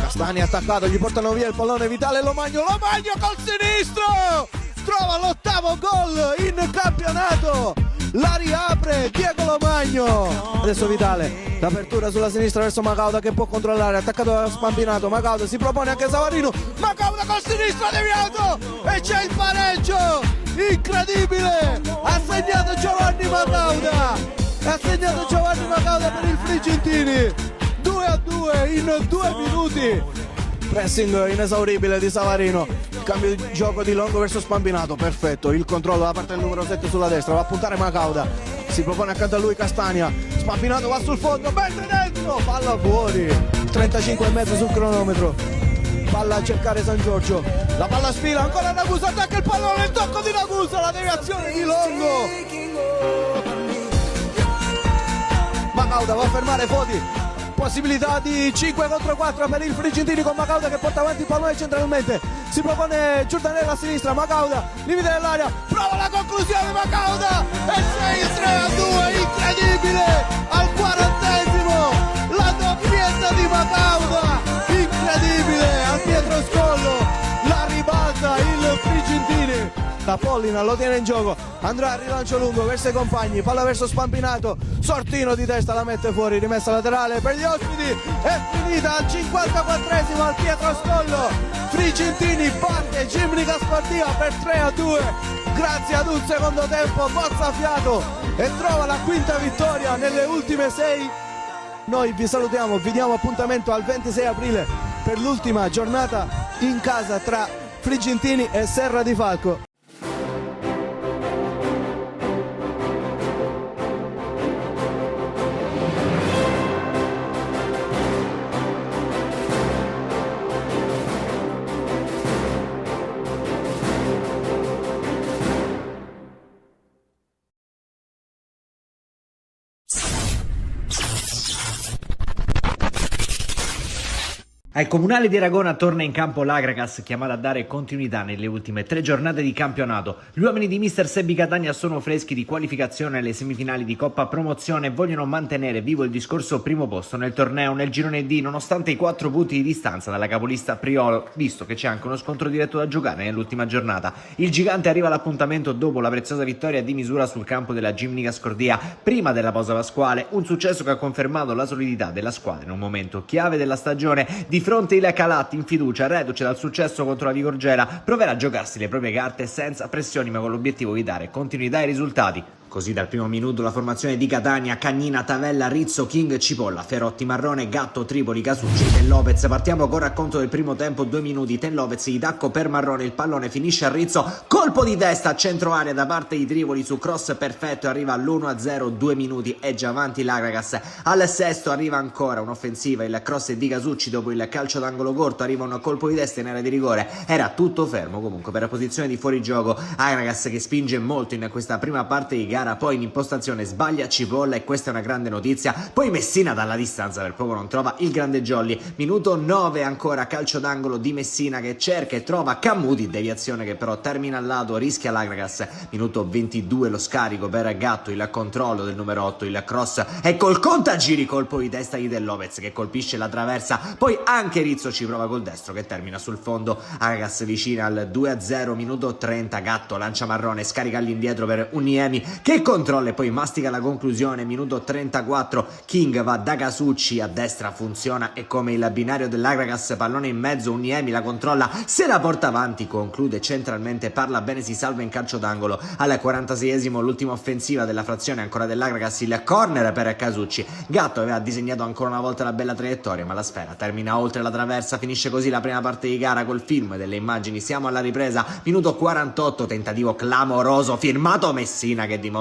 O: Castani attaccato, gli portano via il pallone Vitale, Lomagno col sinistro trova l'8º gol in campionato, la riapre Diego Lomagno. Adesso Vitale, l'apertura sulla sinistra verso Macauda che può controllare, attaccato da Spampinato, Macauda si propone anche Savarino, Macauda col sinistro deviato e c'è il pareggio incredibile, ha segnato Giovanni Macauda per il Frigentini, 2-2 in 2 minuti. Pressing inesauribile di Savarino, cambio di gioco di Longo verso Spampinato, perfetto, il controllo da parte del numero 7 sulla destra, va a puntare Macauda, si propone accanto a lui Castagna, Spampinato va sul fondo, mette dentro, palla fuori, 35,5 sul cronometro, palla a cercare San Giorgio, la palla sfila, ancora Ragusa, attacca il pallone, il tocco di Ragusa, la deviazione di Longo, Macauda va a fermare Foti, possibilità di 5 contro 4 per il Frigentini con Macauda che porta avanti il pallone centralmente, si propone Giordanella a sinistra, Macauda, limite dell'area, prova la conclusione Macauda e c'è il 3-2 incredibile al 40esimo, la doppietta di Macauda, incredibile, al Pietro Scollo, la ribalta il Frigentini. La Pollina lo tiene in gioco, andrà a rilancio lungo verso i compagni, palla verso Spampinato, Sortino di testa la mette fuori, rimessa laterale per gli ospiti, è finita al 54esimo al Pietro Scollo, Frigentini batte Gimnica Scordia per 3-2 grazie ad un secondo tempo mozzafiato e trova la quinta vittoria nelle ultime 6. Noi vi salutiamo, vi diamo appuntamento al 26 aprile per l'ultima giornata in casa tra Frigentini e Serra di Falco.
P: Al Comunale di Aragona torna in campo l'Agragas, chiamata a dare continuità nelle ultime 3 giornate di campionato. Gli uomini di mister Sebbi Catania sono freschi di qualificazione alle semifinali di Coppa Promozione e vogliono mantenere vivo il discorso primo posto nel torneo nel girone D, nonostante i 4 punti di distanza dalla capolista Priolo, visto che c'è anche uno scontro diretto da giocare nell'ultima giornata. Il gigante arriva all'appuntamento dopo la preziosa vittoria di misura sul campo della Gimnica Scordia prima della pausa pasquale, un successo che ha confermato la solidità della squadra in un momento chiave della stagione. Di fronte il Calat, in fiducia, reduce dal successo contro la Vigorgera, proverà a giocarsi le proprie carte senza pressioni ma con l'obiettivo di dare continuità ai risultati. Così dal primo minuto la formazione di Catania: Cagnina, Tavella, Rizzo, King, Cipolla, Ferotti, Marrone, Gatto, Tripoli, Casucci, Ten Lopez. Partiamo con racconto del primo tempo, 2 minuti. Ten Lopez, gli tacco per Marrone, il pallone finisce a Rizzo, colpo di testa a centro area da parte di Tripoli su cross perfetto e arriva all'1-0, 2 minuti, è già avanti l'Agragas. Al sesto arriva ancora un'offensiva, il cross di Casucci dopo il calcio d'angolo corto, arriva un colpo di testa in area di rigore, era tutto fermo comunque per la posizione di fuorigioco. Agragas che spinge molto in questa prima parte di gara, poi in impostazione sbaglia Cipolla e questa è una grande notizia, poi Messina dalla distanza per poco non trova il grande Jolly. Minuto 9 ancora, calcio d'angolo di Messina che cerca e trova Camuti, deviazione che però termina al lato, rischia l'Agragas. Minuto 22 lo scarico per Gatto, il controllo del numero 8, il cross e col contagiri colpo di testa di Del Lopez che colpisce la traversa, poi anche Rizzo ci prova col destro che termina sul fondo. Agragas vicina al 2-0, minuto 30, Gatto lancia Marrone, scarica all'indietro per Uniemi che controlla e poi mastica la conclusione. Minuto 34, King va da Casucci a destra, funziona e come il binario dell'Agragas, pallone in mezzo, Uniemi la controlla, se la porta avanti, conclude centralmente, parla bene, si salva in calcio d'angolo. Al 46esimo l'ultima offensiva della frazione ancora dell'Agragas, il corner per Casucci. Gatto aveva disegnato ancora una volta la bella traiettoria ma la sfera termina oltre la traversa. Finisce così la prima parte di gara col film delle immagini. Siamo alla ripresa, minuto 48, tentativo clamoroso firmato Messina che dimostra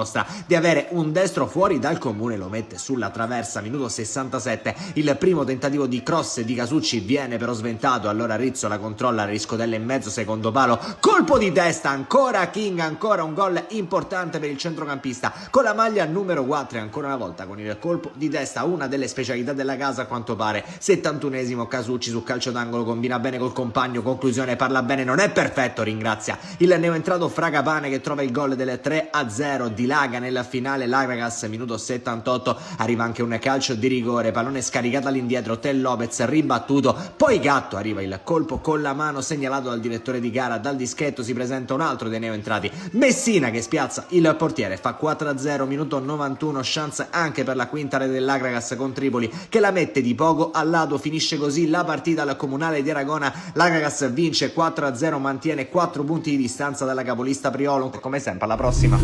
P: di avere un destro fuori dal comune, lo mette sulla traversa. Minuto 67, il primo tentativo di cross di Casucci viene però sventato, allora Rizzo la controlla, riscodella in mezzo, secondo palo, colpo di testa ancora King, ancora un gol importante per il centrocampista con la maglia numero 4 e ancora una volta con il colpo di testa, una delle specialità della casa a quanto pare. 71esimo, Casucci su calcio d'angolo, combina bene col compagno, conclusione, parla bene, non è perfetto, ringrazia il neoentrato Fragapane che trova il gol del 3-0, dilaga nel finale l'Agragas. Minuto 78, arriva anche un calcio di rigore, pallone scaricato all'indietro, Ten Lopez ribattuto, poi Gatto, arriva il colpo con la mano segnalato dal direttore di gara, dal dischetto si presenta un altro dei neoentrati, Messina che spiazza il portiere, fa 4-0. Minuto 91, chance anche per la quinta rete dell'Agragas con Tripoli che la mette di poco al lato. Finisce così la partita al Comunale di Aragona, l'Agragas vince 4-0, mantiene 4 punti di distanza dalla capolista Priolo. Come sempre alla prossima.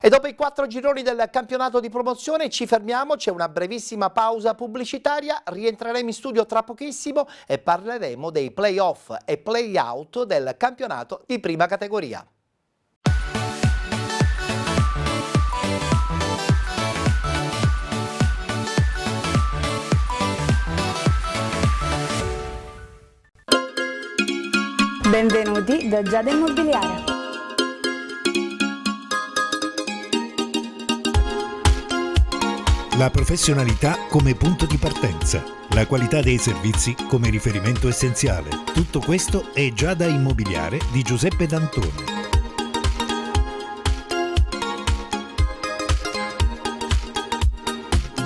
B: E dopo i 4 gironi del campionato di promozione ci fermiamo, c'è una brevissima pausa pubblicitaria, rientreremo in studio tra pochissimo e parleremo dei play-off e play-out del campionato di prima categoria.
Q: Benvenuti da Giada Immobiliare.
R: La professionalità come punto di partenza, la qualità dei servizi come riferimento essenziale. Tutto questo è Giada Immobiliare di Giuseppe D'Antonio.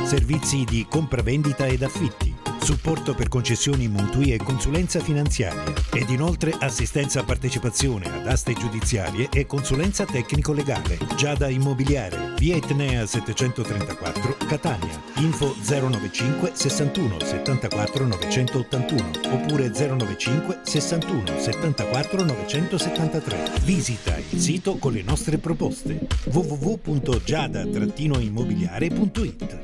R: Servizi di compravendita ed affitti, supporto per concessioni mutui e consulenza finanziaria ed inoltre assistenza a partecipazione ad aste giudiziarie e consulenza tecnico-legale. Giada Immobiliare, via Etnea 734, Catania. Info 095 61 74 981 oppure 095 61 74 973. Visita il sito con le nostre proposte www.giada-immobiliare.it.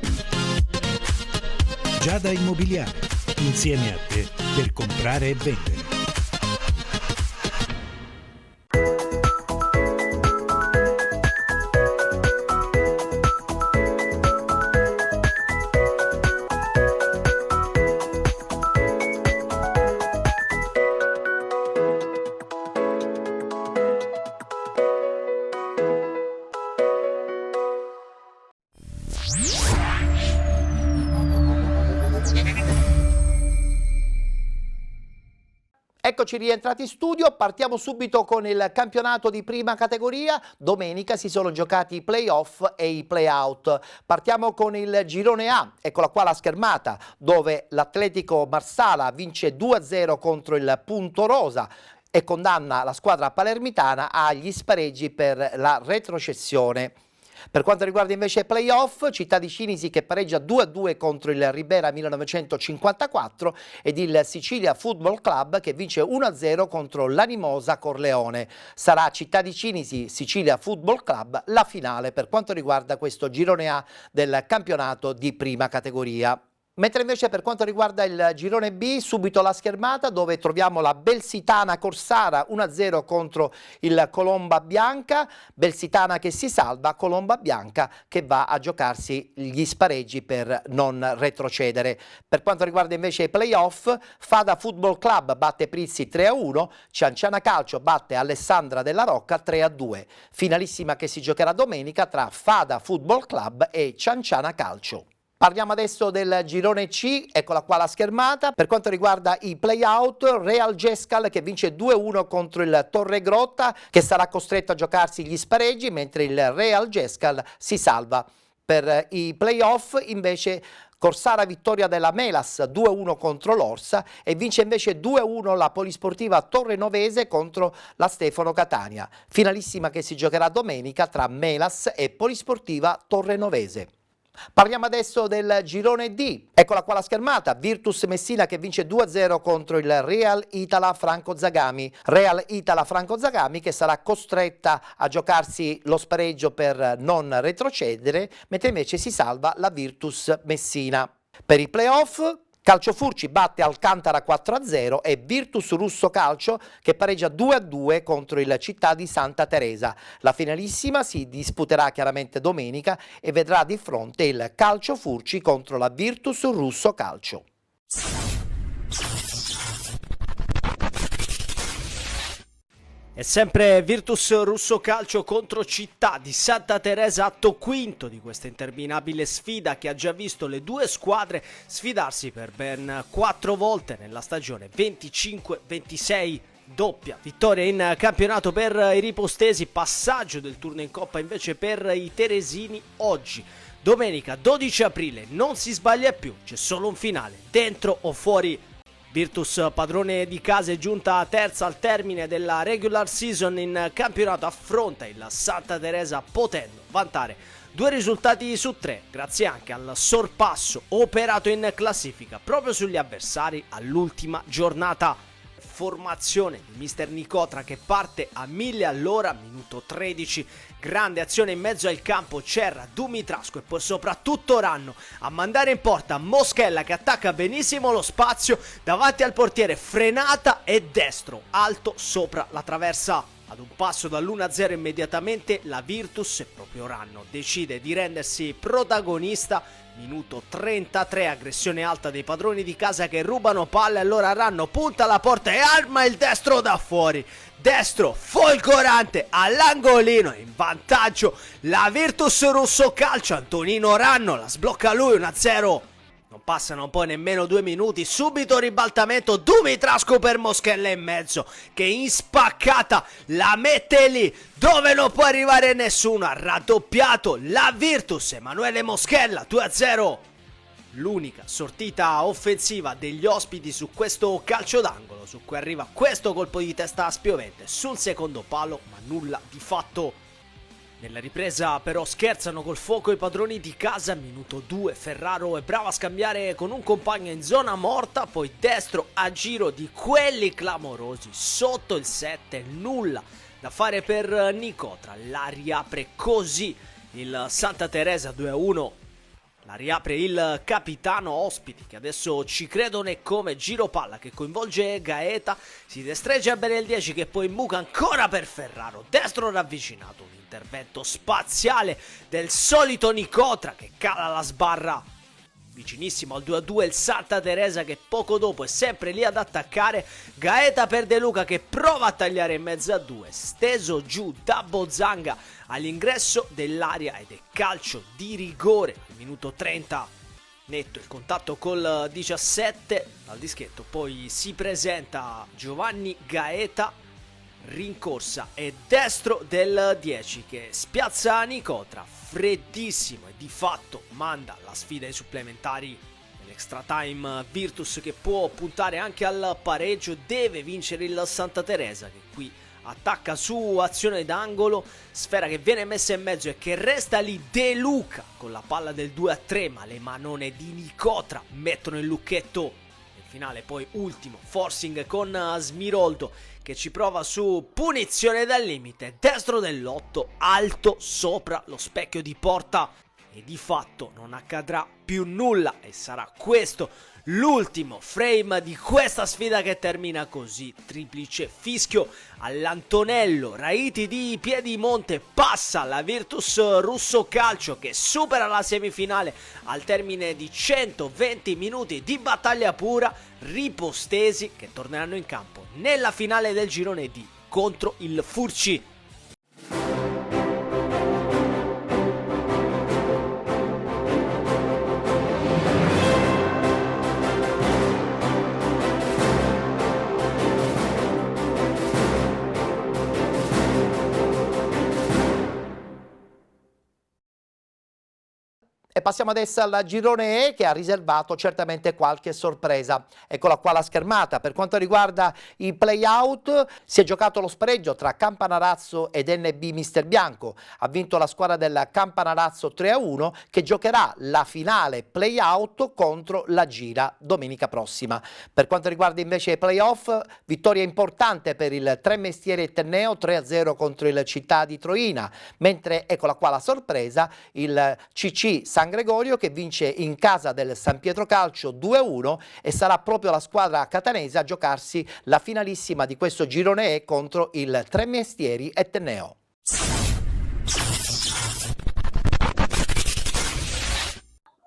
R: Giada Immobiliare, insieme a te per comprare e vendere.
B: Eccoci rientrati in studio, partiamo subito con il campionato di prima categoria. Domenica si sono giocati i play-off e i play-out. Partiamo con il girone A, eccola qua la schermata, dove l'Atletico Marsala vince 2-0 contro il Punto Rosa e condanna la squadra palermitana agli spareggi per la retrocessione. Per quanto riguarda invece i play-off, Città di Cinisi che pareggia 2-2 contro il Ribera 1954 ed il Sicilia Football Club che vince 1-0 contro l'Animosa Corleone. Sarà Città di Cinisi Sicilia Football Club la finale per quanto riguarda questo girone A del campionato di prima categoria. Mentre invece per quanto riguarda il girone B, subito la schermata dove troviamo la Belsitana Corsara 1-0 contro il Colomba Bianca, Belsitana che si salva, Colomba Bianca che va a giocarsi gli spareggi per non retrocedere. Per quanto riguarda invece i play-off, Fada Football Club batte Prizzi 3-1, Cianciana Calcio batte Alessandra della Rocca 3-2. Finalissima che si giocherà domenica tra Fada Football Club e Cianciana Calcio. Parliamo adesso del girone C, eccola qua la schermata. Per quanto riguarda i play-out, Real Gescal che vince 2-1 contro il Torregrotta che sarà costretto a giocarsi gli spareggi mentre il Real Gescal si salva. Per i play-off invece Corsara vittoria della Melas 2-1 contro l'Orsa e vince invece 2-1 la Polisportiva Torrenovese contro la Stefano Catania. Finalissima che si giocherà domenica tra Melas e Polisportiva Torrenovese. Parliamo adesso del girone D, eccola qua la schermata, Virtus Messina che vince 2-0 contro il Real Itala Franco Zagami, Real Itala Franco Zagami che sarà costretta a giocarsi lo spareggio per non retrocedere, mentre invece si salva la Virtus Messina. Per i playoff Calcio Furci batte Alcantara 4-0 e Virtus Russo Calcio che pareggia 2-2 contro il Città di Santa Teresa. La finalissima si disputerà chiaramente domenica e vedrà di fronte il Calcio Furci contro la Virtus Russo Calcio.
S: E sempre Virtus Russo Calcio contro Città di Santa Teresa, atto quinto di questa interminabile sfida che ha già visto le due squadre sfidarsi per ben 4 volte nella stagione 25-26. Doppia vittoria in campionato per i ripostesi, passaggio del turno in Coppa invece per i teresini oggi. Domenica 12 aprile non si sbaglia più, c'è solo un finale, dentro o fuori. Virtus, padrone di casa, è giunta terza al termine della regular season in campionato, affronta il Santa Teresa potendo vantare 2 risultati su 3 grazie anche al sorpasso operato in classifica proprio sugli avversari all'ultima giornata. Formazione di mister Nicotra che parte a 1000 all'ora, minuto 13, grande azione in mezzo al campo, Cerra, Dumitrasco e poi soprattutto Ranno a mandare in porta Moschella che attacca benissimo lo spazio davanti al portiere, frenata e destro, alto sopra la traversa. Ad un passo dall'1-0 immediatamente la Virtus e proprio Ranno decide di rendersi protagonista. Minuto 33, aggressione alta dei padroni di casa che rubano palle, allora Ranno punta alla porta e arma il destro da fuori. Destro folgorante all'angolino, in vantaggio la Virtus Russo Calcio, Antonino Ranno la sblocca lui, 1-0. Non passano poi nemmeno 2 minuti, subito ribaltamento, Dumitrasco per Moschella in mezzo, che in spaccata la mette lì, dove non può arrivare nessuno, ha raddoppiato la Virtus, Emanuele Moschella, 2-0. L'unica sortita offensiva degli ospiti su questo calcio d'angolo, su cui arriva questo colpo di testa spiovente sul secondo palo, ma nulla di fatto. Nella ripresa però scherzano col fuoco i padroni di casa, minuto 2, Ferraro è bravo a scambiare con un compagno in zona morta, poi destro a giro di quelli clamorosi, sotto il 7, nulla da fare per Nicotra, la riapre così il Santa Teresa 2-1. La riapre il capitano ospiti che adesso ci credono e come, giro palla che coinvolge Gaeta, si destreggia bene il 10 che poi imbuca ancora per Ferraro, destro ravvicinato, un intervento spaziale del solito Nicotra che cala la sbarra. Vicinissimo al 2-2 il Santa Teresa che poco dopo è sempre lì ad attaccare, Gaeta per De Luca che prova a tagliare in mezzo a 2, steso giù da Bozzanga all'ingresso dell'area ed è calcio di rigore al minuto 30. netto il contatto col 17 al dischetto, poi si presenta Giovanni Gaeta, rincorsa e destro del 10 che spiazza Nicotra, freddissimo, e di fatto manda la sfida ai supplementari. Nell'extra time Virtus, che può puntare anche al pareggio, deve vincere il Santa Teresa, che qui attacca su azione d'angolo, sfera che viene messa in mezzo e che resta lì. De Luca con la palla del 2-3, ma le manone di Nicotra mettono il lucchetto. Nel finale poi ultimo forcing con Smiroldo, che ci prova su punizione dal limite, destro dell'8, alto sopra lo specchio di porta, e di fatto non accadrà più nulla, e sarà questo l'ultimo frame di questa sfida che termina così. Triplice fischio all'Antonello, Raiti di Piedimonte, passa la Virtus Russo Calcio, che supera la semifinale al termine di 120 minuti di battaglia pura. Ripostesi che torneranno in campo nella finale del girone D contro il Furci.
B: E passiamo adesso al girone E, che ha riservato certamente qualche sorpresa. Eccola qua la schermata. Per quanto riguarda i play-out, si è giocato lo spareggio tra Campanarazzo ed NB Mister Bianco. Ha vinto la squadra del Campanarazzo 3-1, che giocherà la finale play-out contro la Gira domenica prossima. Per quanto riguarda invece i play-off, vittoria importante per il Tre Mestieri Etneo 3-0 contro il Città di Troina, mentre eccola qua la sorpresa, il CC San Gregorio, che vince in casa del San Pietro Calcio 2-1, e sarà proprio la squadra catanese a giocarsi la finalissima di questo girone E contro il Tre Mestieri Etneo.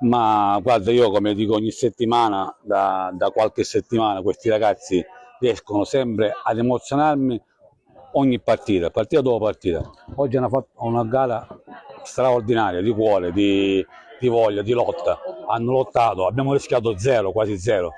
T: Ma guarda, io come dico ogni settimana, da qualche settimana, questi ragazzi riescono sempre ad emozionarmi ogni partita dopo partita. Oggi hanno fatto una gara straordinaria, di cuore, di voglia, di lotta. Hanno lottato, abbiamo rischiato zero, quasi zero,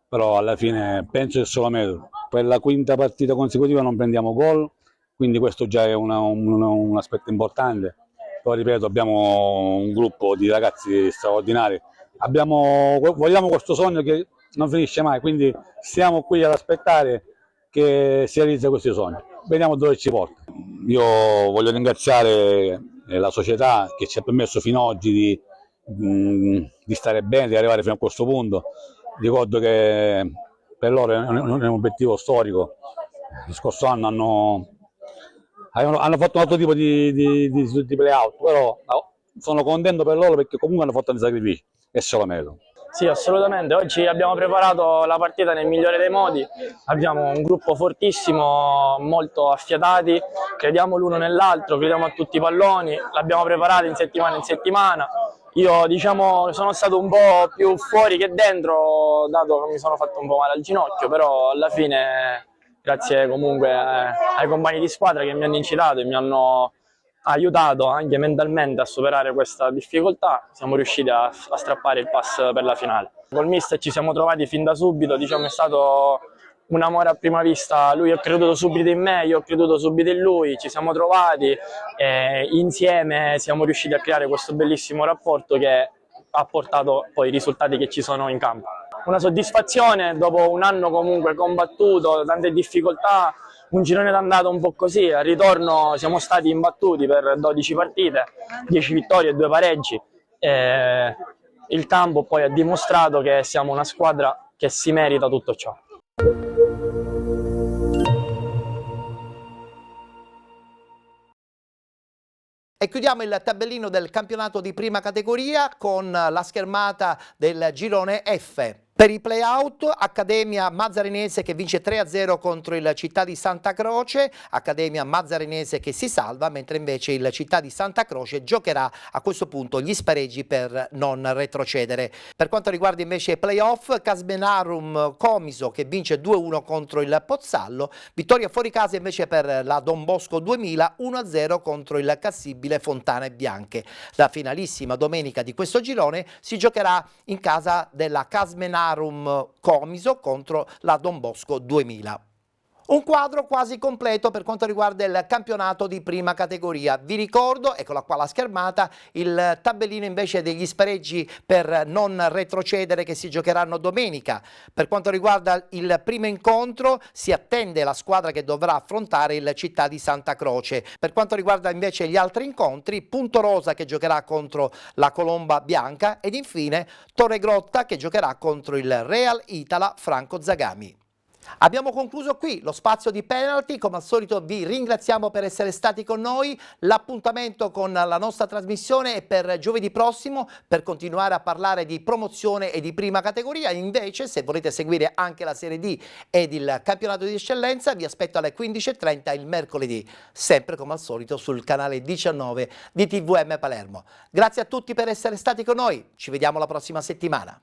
T: però alla fine penso che solo merito. Per la quinta partita consecutiva non prendiamo gol, quindi questo già è un aspetto importante. Poi ripeto, abbiamo un gruppo di ragazzi straordinari, vogliamo questo sogno che non finisce mai, quindi stiamo qui ad aspettare che si realizzi questo sogno. Vediamo dove ci porta. Io voglio ringraziare la società che ci ha permesso fino ad oggi di stare bene, di arrivare fino a questo punto. Ricordo che per loro è un obiettivo storico. Lo scorso anno hanno fatto un altro tipo di play-out, però sono contento per loro perché comunque hanno fatto dei sacrifici e se lo meritano.
U: Sì, assolutamente. Oggi abbiamo preparato la partita nel migliore dei modi, abbiamo un gruppo fortissimo, molto affiatati, crediamo l'uno nell'altro, crediamo a tutti i palloni, l'abbiamo preparata in settimana. Io sono stato un po' più fuori che dentro, dato che mi sono fatto un po' male al ginocchio, però alla fine grazie comunque ai compagni di squadra che mi hanno incitato e mi hanno aiutato anche mentalmente a superare questa difficoltà, siamo riusciti a strappare il pass per la finale. Col mister ci siamo trovati fin da subito, è stato un amore a prima vista, lui ha creduto subito in me, io ho creduto subito in lui, ci siamo trovati e insieme siamo riusciti a creare questo bellissimo rapporto che ha portato poi i risultati che ci sono in campo. Una soddisfazione dopo un anno comunque combattuto, tante difficoltà, un girone d'andata un po' così, al ritorno siamo stati imbattuti per 12 partite, 10 vittorie e 2 pareggi. Il campo poi ha dimostrato che siamo una squadra che si merita tutto ciò.
B: E chiudiamo il tabellino del campionato di prima categoria con la schermata del girone F. Per i play-out, Accademia Mazzarinese che vince 3-0 contro il Città di Santa Croce, Accademia Mazzarinese che si salva, mentre invece il Città di Santa Croce giocherà a questo punto gli spareggi per non retrocedere. Per quanto riguarda invece i play-off, Casmenarum Comiso che vince 2-1 contro il Pozzallo, vittoria fuori casa invece per la Don Bosco 2000, 1-0 contro il Cassibile Fontane Bianche. La finalissima domenica di questo girone si giocherà in casa della Casmenarum Comiso contro la Don Bosco 2000. Un quadro quasi completo per quanto riguarda il campionato di prima categoria. Vi ricordo, eccola qua la schermata, il tabellino invece degli spareggi per non retrocedere che si giocheranno domenica. Per quanto riguarda il primo incontro si attende la squadra che dovrà affrontare il Città di Santa Croce. Per quanto riguarda invece gli altri incontri, Punto Rosa che giocherà contro la Colomba Bianca ed infine Torregrotta che giocherà contro il Real Itala Franco Zagami. Abbiamo concluso qui lo spazio di penalty, come al solito vi ringraziamo per essere stati con noi, l'appuntamento con la nostra trasmissione è per giovedì prossimo per continuare a parlare di promozione e di prima categoria. Invece se volete seguire anche la Serie D ed il campionato di eccellenza vi aspetto alle 15:30 il mercoledì, sempre come al solito sul canale 19 di TVM Palermo. Grazie a tutti per essere stati con noi, ci vediamo la prossima settimana.